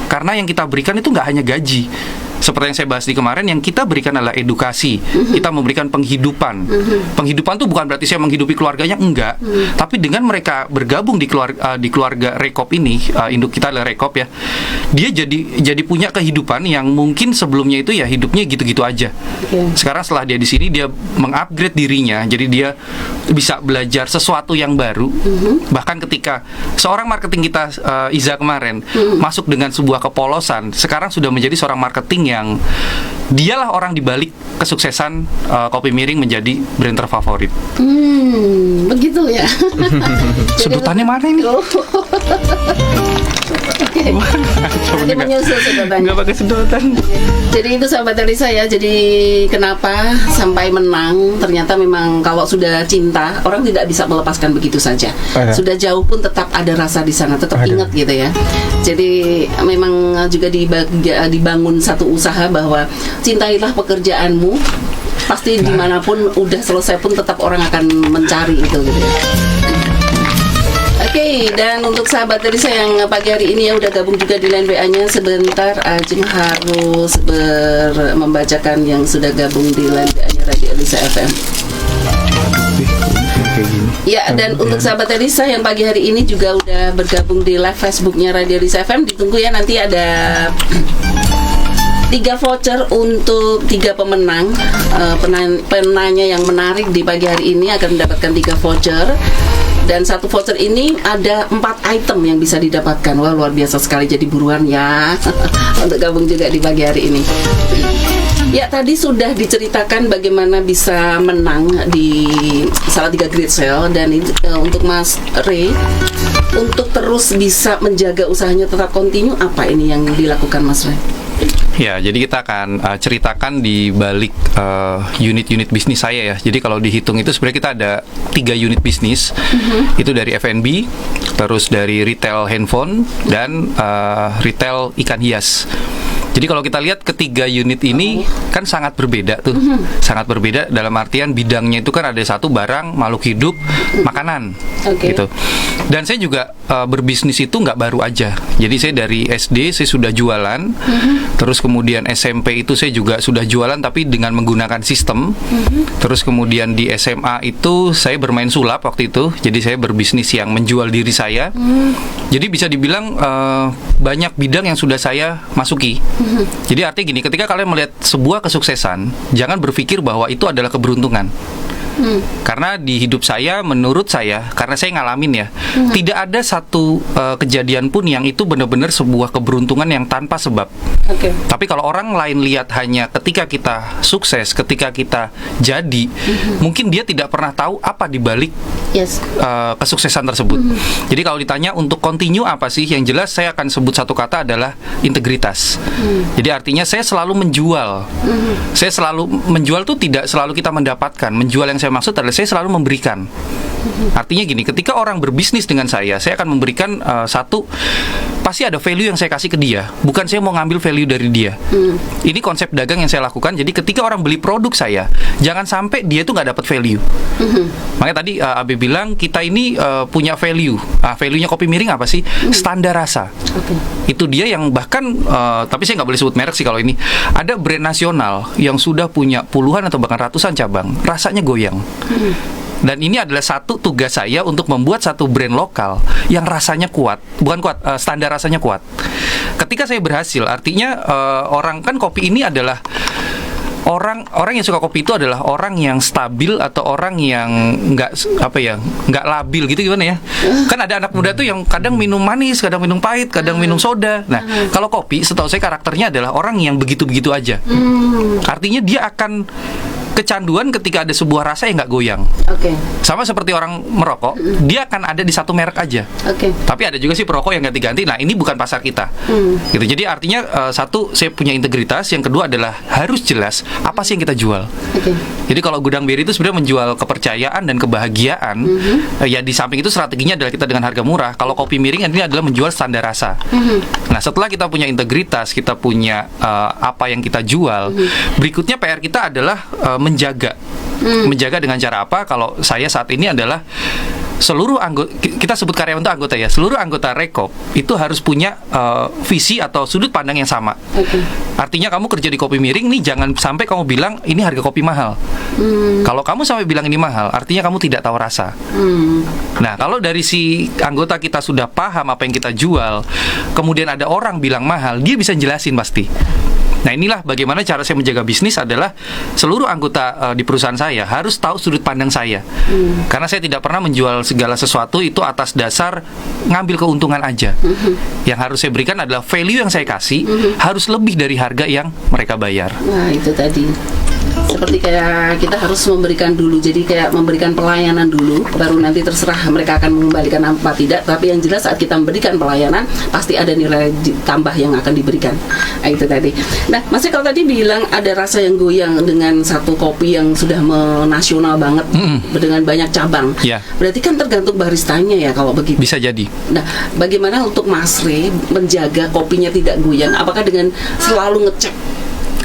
[SPEAKER 4] Karena yang kita berikan itu nggak hanya gaji. Seperti yang saya bahas di kemarin, yang kita berikan adalah edukasi. Kita memberikan penghidupan. Penghidupan itu bukan berarti saya menghidupi keluarganya, enggak. Tapi dengan mereka bergabung di keluarga Rekop ini, induk kita adalah Rekop ya, dia jadi punya kehidupan yang mungkin sebelumnya itu ya hidupnya gitu-gitu aja. Sekarang setelah dia di sini, dia mengupgrade dirinya, jadi dia bisa belajar sesuatu yang baru. Bahkan ketika seorang marketing kita, Iza kemarin, masuk dengan sebuah kepolosan, sekarang sudah menjadi seorang marketing yang dialah orang dibalik kesuksesan Kopi Miring menjadi brand terfavorit.
[SPEAKER 2] Begitu ya.
[SPEAKER 4] Sebutannya mana ini?
[SPEAKER 2] Nanti menyusul sebutannya.
[SPEAKER 4] Nggak pakai sedotan.
[SPEAKER 2] Jadi itu sahabat Elisa ya. Jadi kenapa sampai menang? Ternyata memang kalau sudah cinta, orang tidak bisa melepaskan begitu saja. Sudah jauh pun tetap ada rasa di sana, tetap ingat gitu ya. Jadi memang juga dibangun satu usaha bahwa cintailah pekerjaanmu. Pasti dimanapun udah selesai pun tetap orang akan mencari itu gitu ya. Oke, dan untuk sahabat Elisa yang pagi hari ini ya udah gabung juga di line WA-nya, sebentar Ajeng harus membacakan yang sudah gabung di line WA-nya Radio Elisa FM. Ya, dan untuk sahabat Elisa yang pagi hari ini juga udah bergabung di live Facebook-nya Radio Elisa FM, ditunggu ya, nanti ada 3 voucher untuk 3 pemenang. Penanya yang menarik di pagi hari ini akan mendapatkan 3 voucher. Dan satu voucher ini ada 4 item yang bisa didapatkan. Wah, luar biasa sekali, jadi buruan ya untuk gabung juga di pagi hari ini. Ya, tadi sudah diceritakan bagaimana bisa menang di Salatiga Great Sale. Dan untuk Mas Ray, untuk terus bisa menjaga usahanya tetap kontinu, apa ini yang dilakukan Mas Ray?
[SPEAKER 4] Ya, jadi kita akan ceritakan di balik unit-unit bisnis saya ya. Jadi kalau dihitung itu sebenarnya kita ada 3 unit bisnis. Itu dari F&B, terus dari retail handphone, dan retail ikan hias. Jadi kalau kita lihat ketiga unit ini kan sangat berbeda tuh. Sangat berbeda dalam artian bidangnya itu kan ada satu barang, makhluk hidup, makanan. Gitu. Dan saya juga berbisnis itu nggak baru aja. Jadi saya dari SD saya sudah jualan. Terus kemudian SMP itu saya juga sudah jualan tapi dengan menggunakan sistem. Terus kemudian di SMA itu saya bermain sulap waktu itu. Jadi saya berbisnis yang menjual diri saya. Jadi bisa dibilang banyak bidang yang sudah saya masuki. Jadi artinya gini, ketika kalian melihat sebuah kesuksesan, jangan berpikir bahwa itu adalah keberuntungan. Karena di hidup saya, menurut saya, karena saya ngalamin ya, tidak ada satu kejadian pun yang itu benar-benar sebuah keberuntungan yang tanpa sebab. Tapi kalau orang lain lihat hanya ketika kita sukses, ketika kita jadi, mungkin dia tidak pernah tahu apa dibalik kesuksesan tersebut. Jadi kalau ditanya untuk continue apa sih, yang jelas saya akan sebut satu kata adalah integritas. Jadi artinya saya selalu menjual. Saya selalu menjual tuh tidak selalu kita mendapatkan. Menjual yang saya maksud adalah saya selalu memberikan. Artinya gini, ketika orang berbisnis dengan saya akan memberikan satu, pasti ada value yang saya kasih ke dia. Bukan saya mau ngambil value dari dia. Ini konsep dagang yang saya lakukan. Jadi ketika orang beli produk saya, jangan sampai dia itu nggak dapat value. Makanya tadi Abe bilang kita ini punya value. Value-nya Kopi Miring apa sih? Standar rasa. Itu dia yang bahkan, tapi saya nggak boleh sebut merek sih kalau ini. Ada brand nasional yang sudah punya puluhan atau bahkan ratusan cabang, rasanya goyang. Dan ini adalah satu tugas saya untuk membuat satu brand lokal yang rasanya kuat, bukan kuat, standar rasanya kuat. Ketika saya berhasil, artinya orang kan kopi ini adalah orang yang suka kopi itu adalah orang yang stabil atau orang yang nggak labil gitu, gimana ya? Kan ada anak muda tuh yang kadang minum manis, kadang minum pahit, kadang minum soda. Nah, kalau kopi, setahu saya karakternya adalah orang yang begitu-begitu aja. Artinya dia akan kecanduan ketika ada sebuah rasa yang nggak goyang. Sama seperti orang merokok, dia akan ada di satu merek aja. Tapi ada juga sih perokok yang ganti-ganti. Nah, ini bukan pasar kita. Gitu. Jadi artinya satu, saya punya integritas. Yang kedua adalah harus jelas apa sih yang kita jual.
[SPEAKER 2] Oke.
[SPEAKER 4] Jadi kalau Gudang Beri itu sebenarnya menjual kepercayaan dan kebahagiaan. Ya di samping itu strateginya adalah kita dengan harga murah. Kalau kopi miring ini adalah menjual standar rasa. Nah setelah kita punya integritas, kita punya apa yang kita jual, berikutnya PR kita adalah menjaga. Menjaga dengan cara apa? Kalau saya saat ini adalah seluruh anggota, kita sebut karyawan itu anggota ya, seluruh anggota Rekop itu harus punya visi atau sudut pandang yang sama. Artinya kamu kerja di Kopi Miring nih, jangan sampai kamu bilang ini harga kopi mahal. Kalau kamu sampai bilang ini mahal, artinya kamu tidak tahu rasa. Nah, kalau dari si anggota kita sudah paham apa yang kita jual, kemudian ada orang bilang mahal, dia bisa jelasin pasti. Nah inilah bagaimana cara saya menjaga bisnis adalah seluruh anggota di perusahaan saya harus tahu sudut pandang saya. Karena saya tidak pernah menjual segala sesuatu itu atas dasar ngambil keuntungan aja. Yang harus saya berikan adalah value yang saya kasih harus lebih dari harga yang mereka bayar.
[SPEAKER 2] Nah itu tadi, seperti kayak kita harus memberikan dulu, jadi kayak memberikan pelayanan dulu, baru nanti terserah mereka akan mengembalikan apa tidak. Tapi yang jelas saat kita memberikan pelayanan pasti ada nilai tambah yang akan diberikan. Nah, itu tadi. Nah, Mas, kalau tadi bilang ada rasa yang goyang dengan satu kopi yang sudah menasional banget dengan banyak cabang.
[SPEAKER 4] Ya.
[SPEAKER 2] Berarti kan tergantung baristanya ya kalau begitu.
[SPEAKER 4] Bisa jadi.
[SPEAKER 2] Nah, bagaimana untuk Mas Rey menjaga kopinya tidak goyang? Apakah dengan selalu ngecek?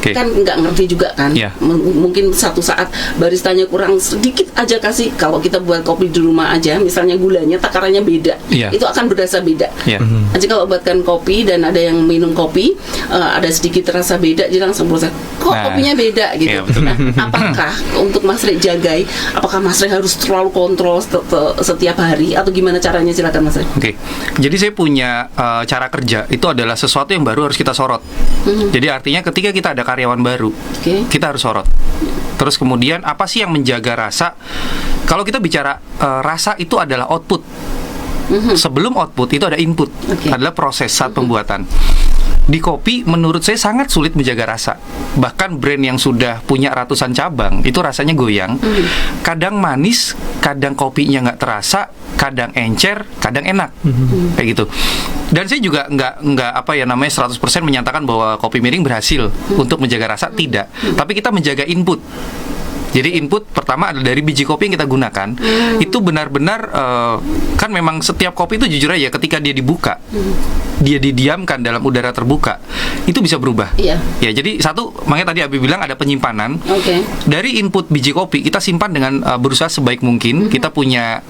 [SPEAKER 4] Okay.
[SPEAKER 2] Kan nggak ngerti juga kan.
[SPEAKER 4] Yeah.
[SPEAKER 2] Mungkin satu saat baristanya kurang sedikit aja kasih. Kalau kita buat kopi di rumah aja, misalnya gulanya takarannya beda,
[SPEAKER 4] Yeah.
[SPEAKER 2] itu akan berasa beda.
[SPEAKER 4] Yeah.
[SPEAKER 2] Aja kalau buatkan kopi dan ada yang minum kopi, ada sedikit rasa beda, jadi langsung proses. Kok kopinya beda gitu.
[SPEAKER 4] Yeah, betul.
[SPEAKER 2] Nah, apakah untuk Mas Rey jagai, apakah Mas Rey harus terlalu kontrol setiap hari atau gimana caranya? Silakan Mas Rey.
[SPEAKER 4] Oke. Jadi saya punya cara kerja itu adalah sesuatu yang baru harus kita sorot. Jadi artinya ketika kita ada karyawan baru, kita harus sorot. Terus kemudian apa sih yang menjaga rasa? Kalau kita bicara rasa itu adalah output. Sebelum output itu ada input, adalah proses saat pembuatan. Di kopi menurut saya sangat sulit menjaga rasa. Bahkan brand yang sudah punya ratusan cabang itu rasanya goyang. Kadang manis, kadang kopinya nggak terasa, kadang encer, kadang enak. Kayak gitu. Dan saya juga nggak apa ya namanya 100% menyatakan bahwa Kopi Miring berhasil untuk menjaga rasa, tidak. Tapi kita menjaga input. Jadi input pertama adalah dari biji kopi yang kita gunakan. Itu benar-benar kan memang setiap kopi itu jujur aja ketika dia dibuka, dia didiamkan dalam udara terbuka, itu bisa berubah.
[SPEAKER 2] Iya.
[SPEAKER 4] Ya, jadi satu, makanya tadi Abi bilang ada penyimpanan. Dari input biji kopi kita simpan dengan berusaha sebaik mungkin. Kita punya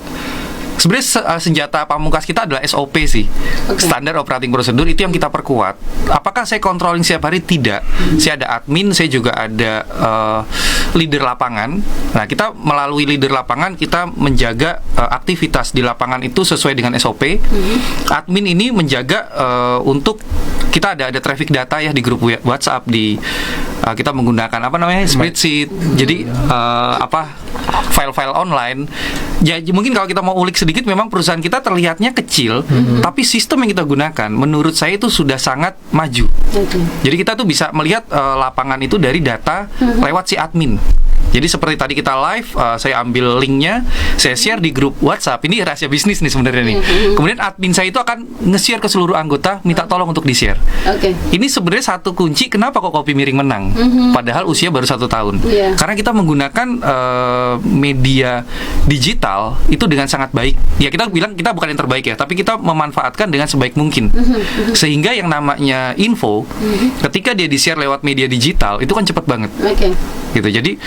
[SPEAKER 4] sebenarnya senjata pamungkas kita adalah SOP sih. Standar operating procedure itu yang kita perkuat. Apakah saya controlling setiap hari? Tidak. Saya ada admin, saya juga ada leader lapangan. Nah, kita melalui leader lapangan kita menjaga aktivitas di lapangan itu sesuai dengan SOP. Admin ini menjaga untuk kita ada traffic data ya di grup WhatsApp, di kita menggunakan apa namanya spreadsheet. Jadi file-file online. Ya mungkin kalau kita mau ulik sedikit, memang perusahaan kita terlihatnya kecil, tapi sistem yang kita gunakan menurut saya itu sudah sangat maju. Jadi kita tuh bisa melihat lapangan itu dari data lewat si admin. Jadi seperti tadi kita live, saya ambil linknya, saya share di grup WhatsApp. Ini rahasia bisnis nih sebenarnya nih. Kemudian admin saya itu akan nge-share ke seluruh anggota, minta tolong untuk di-share. Ini sebenarnya satu kunci kenapa kok Kopi Miring menang, padahal usia baru 1 tahun. Karena kita menggunakan media digital itu dengan sangat baik. Ya kita bilang kita bukan yang terbaik ya, tapi kita memanfaatkan dengan sebaik mungkin. Sehingga yang namanya info, ketika dia di-share lewat media digital, itu kan cepat banget. Gitu. Jadi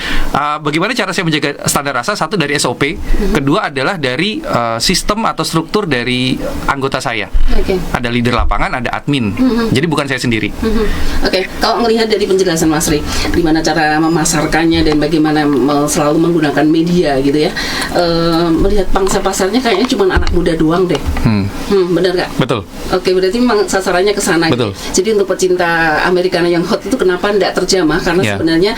[SPEAKER 4] bagaimana cara saya menjaga standar rasa? Satu dari SOP, kedua adalah dari sistem atau struktur dari anggota saya. Ada leader lapangan, ada admin. Jadi bukan saya sendiri.
[SPEAKER 2] Kalau melihat dari penjelasan Mas Rey, gimana cara memasarkannya dan bagaimana selalu menggunakan media gitu ya, melihat pangsa pasarnya kayaknya cuma anak muda doang deh. Benar nggak?
[SPEAKER 4] Betul.
[SPEAKER 2] Berarti memang sasarannya ke sana.
[SPEAKER 4] Betul.
[SPEAKER 2] Gitu. Jadi untuk pecinta Americano yang hot itu kenapa tidak terjamah? Karena sebenarnya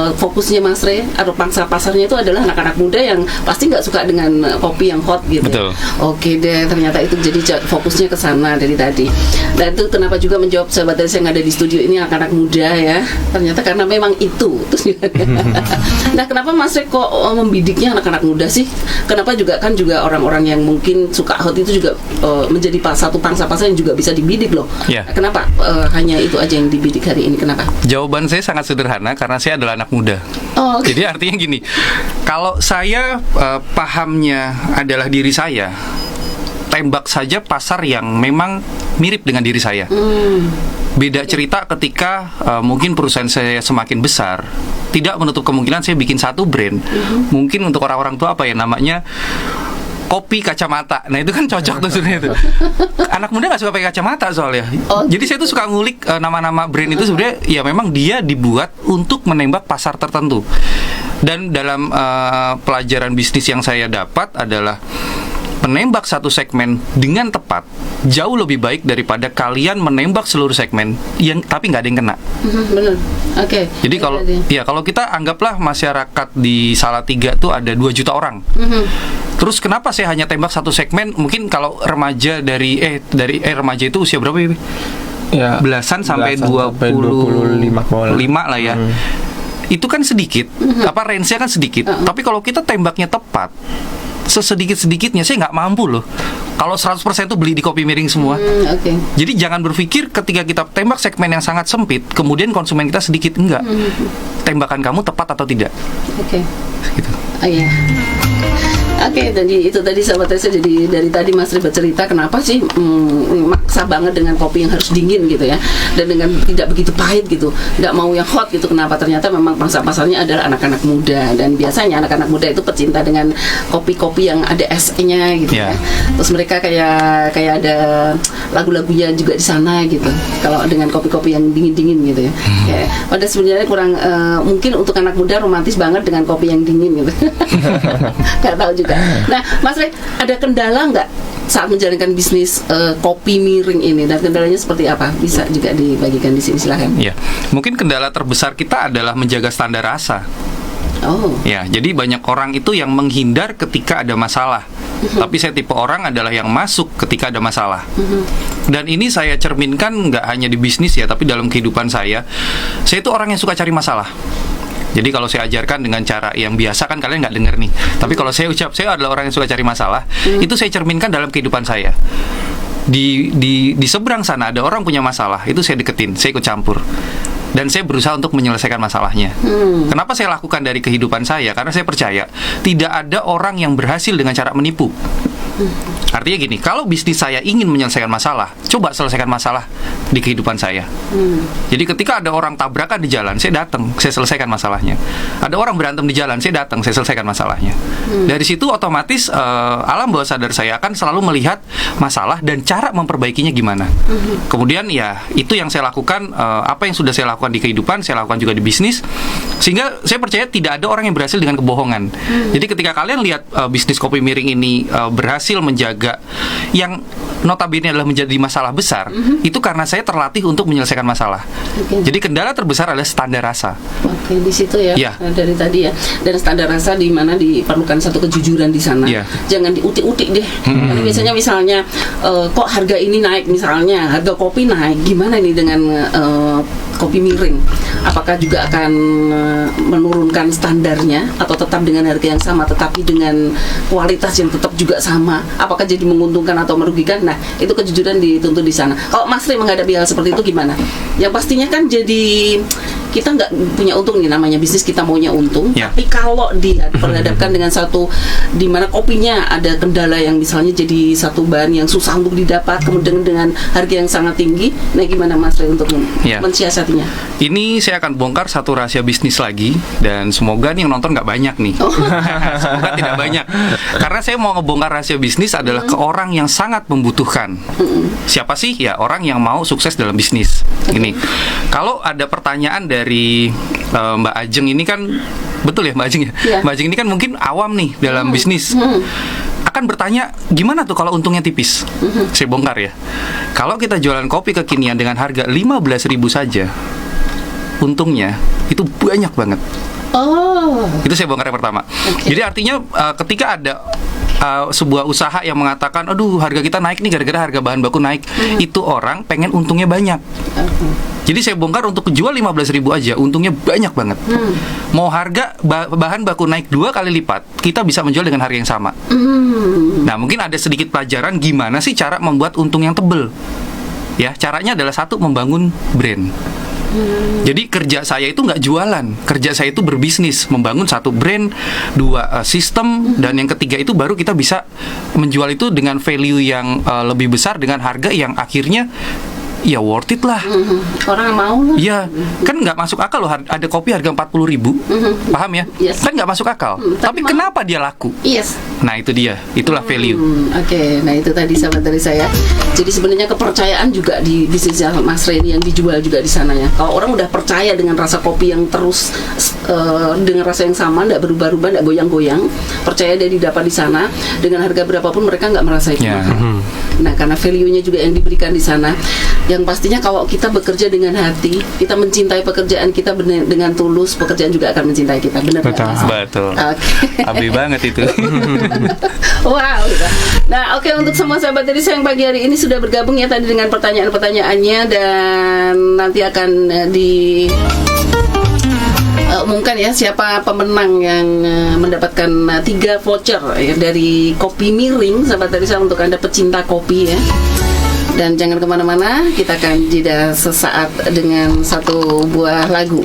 [SPEAKER 2] fokusnya Mas Rey atau pangsa pasarnya itu adalah anak-anak muda yang pasti nggak suka dengan kopi yang hot gitu.
[SPEAKER 4] Betul.
[SPEAKER 2] Oke deh, ternyata itu jadi fokusnya ke sana dari tadi. Dan itu kenapa juga menjawab sahabat saya yang ada di studio ini anak-anak muda ya. Ternyata karena memang itu. Nah, kenapa Mas Rey kok membidiknya anak-anak muda sih? Kenapa juga orang-orang yang mungkin suka hot itu juga menjadi satu pangsa pasar yang juga bisa dibidik loh.
[SPEAKER 4] Yeah.
[SPEAKER 2] Kenapa hanya itu aja yang dibidik hari ini? Kenapa?
[SPEAKER 4] Jawaban saya sangat sederhana, karena saya adalah anak muda.
[SPEAKER 2] Oh, oke.
[SPEAKER 4] Jadi artinya gini, kalau saya pahamnya adalah diri saya, tembak saja pasar yang memang mirip dengan diri saya. Beda cerita ketika mungkin perusahaan saya semakin besar, tidak menutup kemungkinan saya bikin satu brand. Mungkin untuk orang-orang tua apa ya namanya, kopi kacamata. Nah itu kan cocok tuh sebenarnya tuh. Anak muda nggak suka pakai kacamata soalnya. Jadi saya tuh suka ngulik nama-nama brand itu sebenarnya ya memang dia dibuat untuk menembak pasar tertentu. Dan dalam pelajaran bisnis yang saya dapat adalah menembak satu segmen dengan tepat jauh lebih baik daripada kalian menembak seluruh segmen yang tapi nggak ada yang kena.
[SPEAKER 2] Benar. Oke.
[SPEAKER 4] Jadi kalau kita anggaplah masyarakat di Salatiga tuh ada 2 juta orang. Terus kenapa saya hanya tembak satu segmen? Mungkin kalau remaja dari remaja itu usia berapa ya?
[SPEAKER 3] Ya,
[SPEAKER 4] belasan sampai 25 lah ya. Itu kan sedikit. Range-nya kan sedikit. Tapi kalau kita tembaknya tepat, sesedikit-sedikitnya saya nggak mampu loh. Kalau 100% itu beli di Kopi Miring semua. Jadi jangan berpikir ketika kita tembak segmen yang sangat sempit, kemudian konsumen kita sedikit. Enggak. Tembakan kamu tepat atau tidak. Gitu.
[SPEAKER 2] Iya. Oke, jadi itu tadi sahabat saya. Jadi dari tadi Mas Ri bercerita kenapa sih maksa banget dengan kopi yang harus dingin gitu ya, dan dengan tidak begitu pahit gitu, nggak mau yang hot gitu. Kenapa? Ternyata memang pasarnya adalah anak-anak muda, dan biasanya anak-anak muda itu pecinta dengan kopi-kopi yang ada esnya gitu ya. Terus mereka kayak ada lagu-lagunya juga di sana gitu. Kalau dengan kopi-kopi yang dingin-dingin gitu ya. Pada sebenarnya kurang mungkin untuk anak muda romantis banget dengan kopi yang dingin gitu. Nggak tahu juga. Nah, Mas Ray, ada kendala nggak saat menjalankan bisnis Kopi Miring ini, dan kendalanya seperti apa? Bisa juga dibagikan di sini, silahkan.
[SPEAKER 4] Ya, mungkin kendala terbesar kita adalah menjaga standar rasa. Ya, jadi banyak orang itu yang menghindar ketika ada masalah. Tapi saya tipe orang adalah yang masuk ketika ada masalah. Dan ini saya cerminkan nggak hanya di bisnis ya, tapi dalam kehidupan saya itu orang yang suka cari masalah. Jadi kalau saya ajarkan dengan cara yang biasa kan kalian nggak dengar nih. Tapi kalau saya saya adalah orang yang suka cari masalah, itu saya cerminkan dalam kehidupan saya. Di seberang sana ada orang punya masalah, itu saya deketin, saya ikut campur. Dan saya berusaha untuk menyelesaikan masalahnya. Kenapa saya lakukan dari kehidupan saya? Karena saya percaya tidak ada orang yang berhasil dengan cara menipu. Artinya gini, kalau bisnis saya ingin menyelesaikan masalah, coba selesaikan masalah di kehidupan saya. Jadi ketika ada orang tabrakan di jalan, saya datang, saya selesaikan masalahnya. Ada orang berantem di jalan, saya datang, saya selesaikan masalahnya. Dari situ otomatis alam bawah sadar saya akan selalu melihat masalah dan cara memperbaikinya gimana. Kemudian ya itu yang saya lakukan, apa yang sudah saya lakukan di kehidupan, saya lakukan juga di bisnis. Sehingga saya percaya tidak ada orang yang berhasil dengan kebohongan. Jadi ketika kalian lihat bisnis Kopi Miring ini berhasil menjaga yang notabene adalah menjadi masalah besar, itu karena saya terlatih untuk menyelesaikan masalah. Jadi kendala terbesar adalah standar rasa.
[SPEAKER 2] Di situ ya. Dari tadi ya. Dan standar rasa di mana diperlukan satu kejujuran di sana. Jangan diutik-utik deh. Karena biasanya misalnya kok harga ini naik, misalnya harga kopi naik, gimana nih dengan Kopi Miring? Apakah juga akan menurunkan standarnya atau tetap dengan harga yang sama tetapi dengan kualitas yang tetap juga sama? Apakah jadi menguntungkan atau merugikan? Nah, itu kejujuran dituntut di sana. Kalau Mas Ri menghadapi hal seperti itu gimana? Yang pastinya kan jadi kita nggak punya untung nih, namanya bisnis kita maunya untung. Tapi kalau diperhadapkan dengan satu di mana kopinya ada kendala yang misalnya jadi satu bahan yang susah untuk didapat, kemudian dengan harga yang sangat tinggi, nah gimana Mas Ray untuk mensiasatinya?
[SPEAKER 4] Ini saya akan bongkar satu rahasia bisnis lagi, dan semoga nih yang nonton nggak banyak nih. Semoga tidak banyak. Karena saya mau ngebongkar rahasia bisnis adalah ke orang yang sangat membutuhkan. Siapa sih? Ya orang yang mau sukses dalam bisnis. Ini kalau ada pertanyaan dari Mbak Ajeng ini kan, betul ya Mbak Ajeng ya? Mbak Ajeng ini kan mungkin awam nih dalam bisnis. Akan bertanya, gimana tuh kalau untungnya tipis? Saya bongkar ya. Kalau kita jualan kopi kekinian dengan harga 15.000 saja, untungnya itu banyak banget. Itu saya bongkar yang pertama. Jadi artinya ketika ada sebuah usaha yang mengatakan, aduh harga kita naik nih gara-gara harga bahan baku naik, itu orang pengen untungnya banyak. Jadi saya bongkar untuk jual 15.000 aja, untungnya banyak banget. Mau harga bahan baku naik 2 kali lipat, kita bisa menjual dengan harga yang sama. Nah mungkin ada sedikit pelajaran gimana sih cara membuat untung yang tebel. Ya, caranya adalah satu, membangun brand. Jadi kerja saya itu nggak jualan, kerja saya itu berbisnis, membangun satu brand, dua sistem, dan yang ketiga itu baru kita bisa menjual itu dengan value yang lebih besar dengan harga yang akhirnya ya worth it lah.
[SPEAKER 2] Orang mau lah.
[SPEAKER 4] Iya, kan nggak masuk akal loh ada kopi harga 40.000, paham ya?
[SPEAKER 2] Yes.
[SPEAKER 4] Kan nggak masuk akal. Tapi
[SPEAKER 2] mahal.
[SPEAKER 4] kenapa dia laku?
[SPEAKER 2] Yes.
[SPEAKER 4] Nah itu dia, itulah value.
[SPEAKER 2] Oke, nah itu tadi sahabat dari saya. Jadi sebenarnya kepercayaan juga di bisnisnya Mas Reni yang dijual juga di sana ya. Kalau orang udah percaya dengan rasa kopi yang terus dengan rasa yang sama, nggak berubah-ubah, nggak goyang-goyang, percaya dari dapat di sana dengan harga berapapun mereka nggak merasa itu
[SPEAKER 4] Ya.
[SPEAKER 2] mahal. Nah karena value-nya juga yang diberikan di sana. Yang pastinya kalau kita bekerja dengan hati, kita mencintai pekerjaan kita dengan tulus, pekerjaan juga akan mencintai kita. Benar nggak,
[SPEAKER 3] Betul.
[SPEAKER 2] Mas?
[SPEAKER 4] Betul.
[SPEAKER 2] Oke.
[SPEAKER 4] Abdi banget itu.
[SPEAKER 2] Wow. Nah, oke, untuk semua sahabat dari saya yang pagi hari ini sudah bergabung ya tadi dengan pertanyaan-pertanyaannya, dan nanti akan umumkan ya siapa pemenang yang mendapatkan 3 voucher ya, dari Kopi Miring sahabat dari saya untuk Anda pecinta kopi ya. Dan jangan kemana-mana, kita akan jeda sesaat dengan satu buah lagu.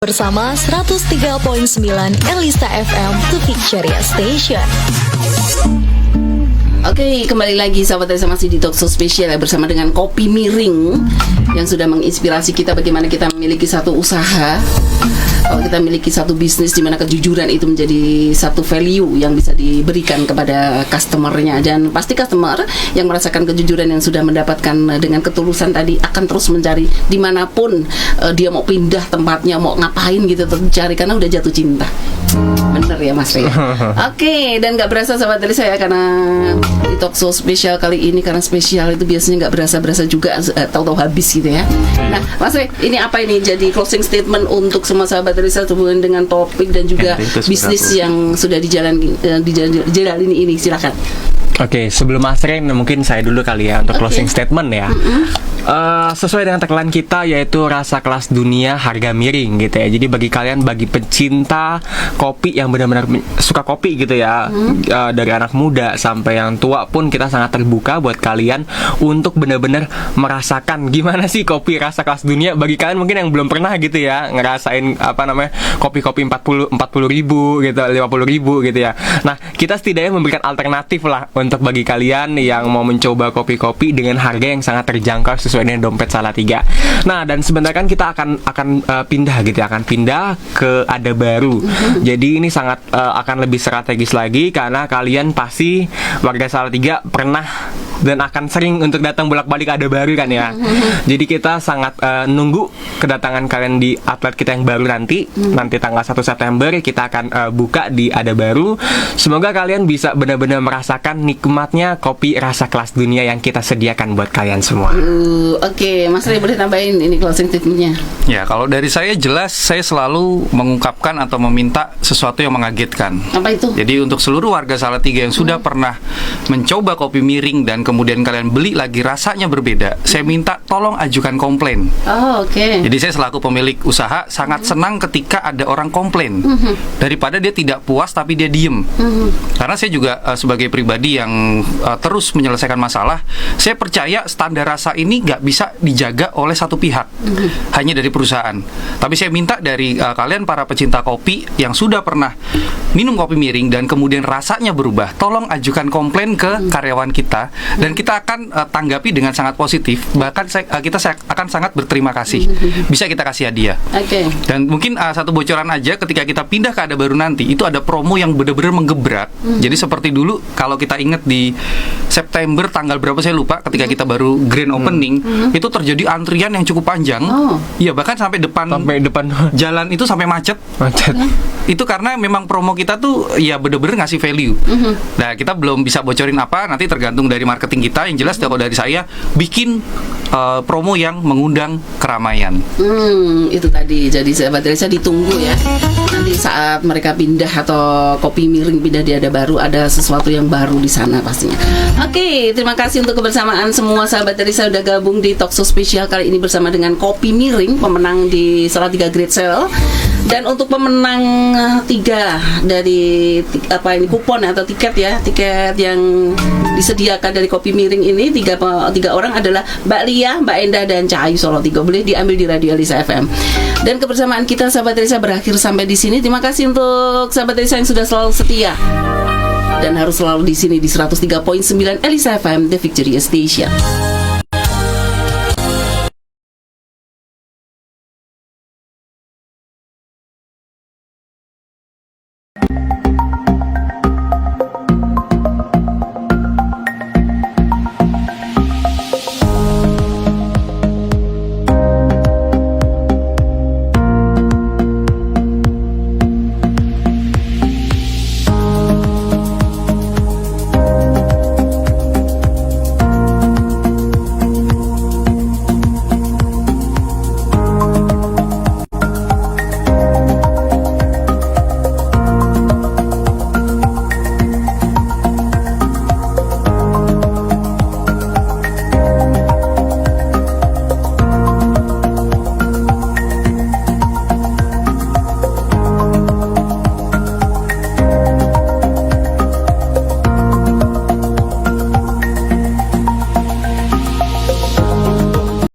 [SPEAKER 1] Bersama 103.9 Elisa FM, The Victoria Station.
[SPEAKER 2] Oke, kembali lagi sahabat Elisa masih di Talkshow spesial ya, bersama dengan Kopi Miring yang sudah menginspirasi kita bagaimana kita memiliki satu usaha, kalau kita memiliki satu bisnis di mana kejujuran itu menjadi satu value yang bisa diberikan kepada customernya, dan pasti customer yang merasakan kejujuran yang sudah mendapatkan dengan ketulusan tadi akan terus mencari dimanapun dia mau pindah tempatnya, mau ngapain gitu, terus cari karena udah jatuh cinta. Bener ya Mas Rey. Oke, dan gak berasa sahabat dari saya karena di Talkshow spesial kali ini, karena spesial itu biasanya gak berasa juga tahu-tahu habis gitu ya. Nah Mas Rey, ini apa ini jadi closing statement untuk semua sahabat dari saya hubungan dengan topik dan juga bisnis yang sudah dijalani ini, silakan.
[SPEAKER 3] Oke, sebelum Mas Ren mungkin saya dulu kali ya untuk closing statement ya. Sesuai dengan tagline kita yaitu rasa kelas dunia harga miring gitu ya. Jadi bagi kalian, bagi pecinta kopi yang benar-benar suka kopi gitu ya, dari anak muda sampai yang tua pun kita sangat terbuka buat kalian untuk benar-benar merasakan gimana sih kopi rasa kelas dunia. Bagi kalian mungkin yang belum pernah gitu ya ngerasain kopi-kopi 40 ribu gitu, 50 ribu gitu ya. Nah, kita setidaknya memberikan alternatif lah untuk bagi kalian yang mau mencoba kopi-kopi dengan harga yang sangat terjangkau sesuai dengan dompet Salatiga. Nah, dan sebentar kan kita akan pindah gitu ya, akan pindah ke Ada Baru. Jadi ini sangat akan lebih strategis lagi karena kalian pasti warga Salatiga pernah dan akan sering untuk datang bolak-balik Ada Baru kan ya. Jadi kita sangat nunggu kedatangan kalian di outlet kita yang baru nanti tanggal 1 September kita akan buka di Ada Baru. Semoga kalian bisa benar-benar merasakan nikmatnya kopi rasa kelas dunia yang kita sediakan buat kalian semua.
[SPEAKER 2] Oke, Mas Rey boleh tambahin ini closing statementnya?
[SPEAKER 4] Ya, kalau dari saya jelas saya selalu mengungkapkan atau meminta sesuatu yang mengagetkan.
[SPEAKER 2] Apa itu?
[SPEAKER 4] Jadi untuk seluruh warga Salatiga yang sudah pernah mencoba kopi miring dan kemudian kalian beli lagi rasanya berbeda, saya minta tolong ajukan komplain.
[SPEAKER 2] Oh, oke.
[SPEAKER 4] Jadi saya selaku pemilik usaha sangat senang ketika ada orang komplain daripada dia tidak puas tapi dia diem. Karena saya juga sebagai pribadi yang terus menyelesaikan masalah, saya percaya standar rasa ini nggak bisa dijaga oleh satu pihak, hanya dari perusahaan. Tapi saya minta dari kalian para pecinta kopi yang sudah pernah minum kopi miring dan kemudian rasanya berubah, tolong ajukan komplain ke karyawan kita dan kita akan tanggapi dengan sangat positif. Bahkan kita akan sangat berterima kasih. Bisa kita kasih hadiah.
[SPEAKER 2] Oke.
[SPEAKER 4] Dan mungkin satu bocoran aja, ketika kita pindah ke Ada Baru nanti, itu ada promo yang benar-benar menggebrak. Jadi seperti dulu kalau kita ingat di September tanggal berapa saya lupa, ketika kita baru grand opening, itu terjadi antrian yang cukup panjang. Iya, bahkan sampai depan jalan itu sampai macet. Itu karena memang promo kita tuh ya bener-bener ngasih value. Nah, kita belum bisa bocorin apa, nanti tergantung dari marketing kita. Yang jelas kalau dari saya bikin promo yang mengundang keramaian.
[SPEAKER 2] Itu tadi. Jadi sahabat Elisa ditunggu ya. Nanti saat mereka pindah atau kopi miring pindah di Ada Baru, ada sesuatu yang baru di sana pastinya. Oke, terima kasih untuk kebersamaan semua sahabat Elisa sudah gabung di Talkshow spesial kali ini bersama dengan Kopi Miring, pemenang di Salatiga Great Sale. Dan untuk pemenang 3 dari kupon atau tiket yang disediakan dari Kopi Miring ini, 3 orang adalah Mbak Lia, Mbak Endah, dan Cahayu Solo 3. Boleh diambil di Radio Elisa FM. Dan kebersamaan kita sahabat Elisa berakhir sampai di sini. Terima kasih untuk sahabat Elisa yang sudah selalu setia dan harus selalu di sini di 103.9 Elisa FM, The Victoria Station.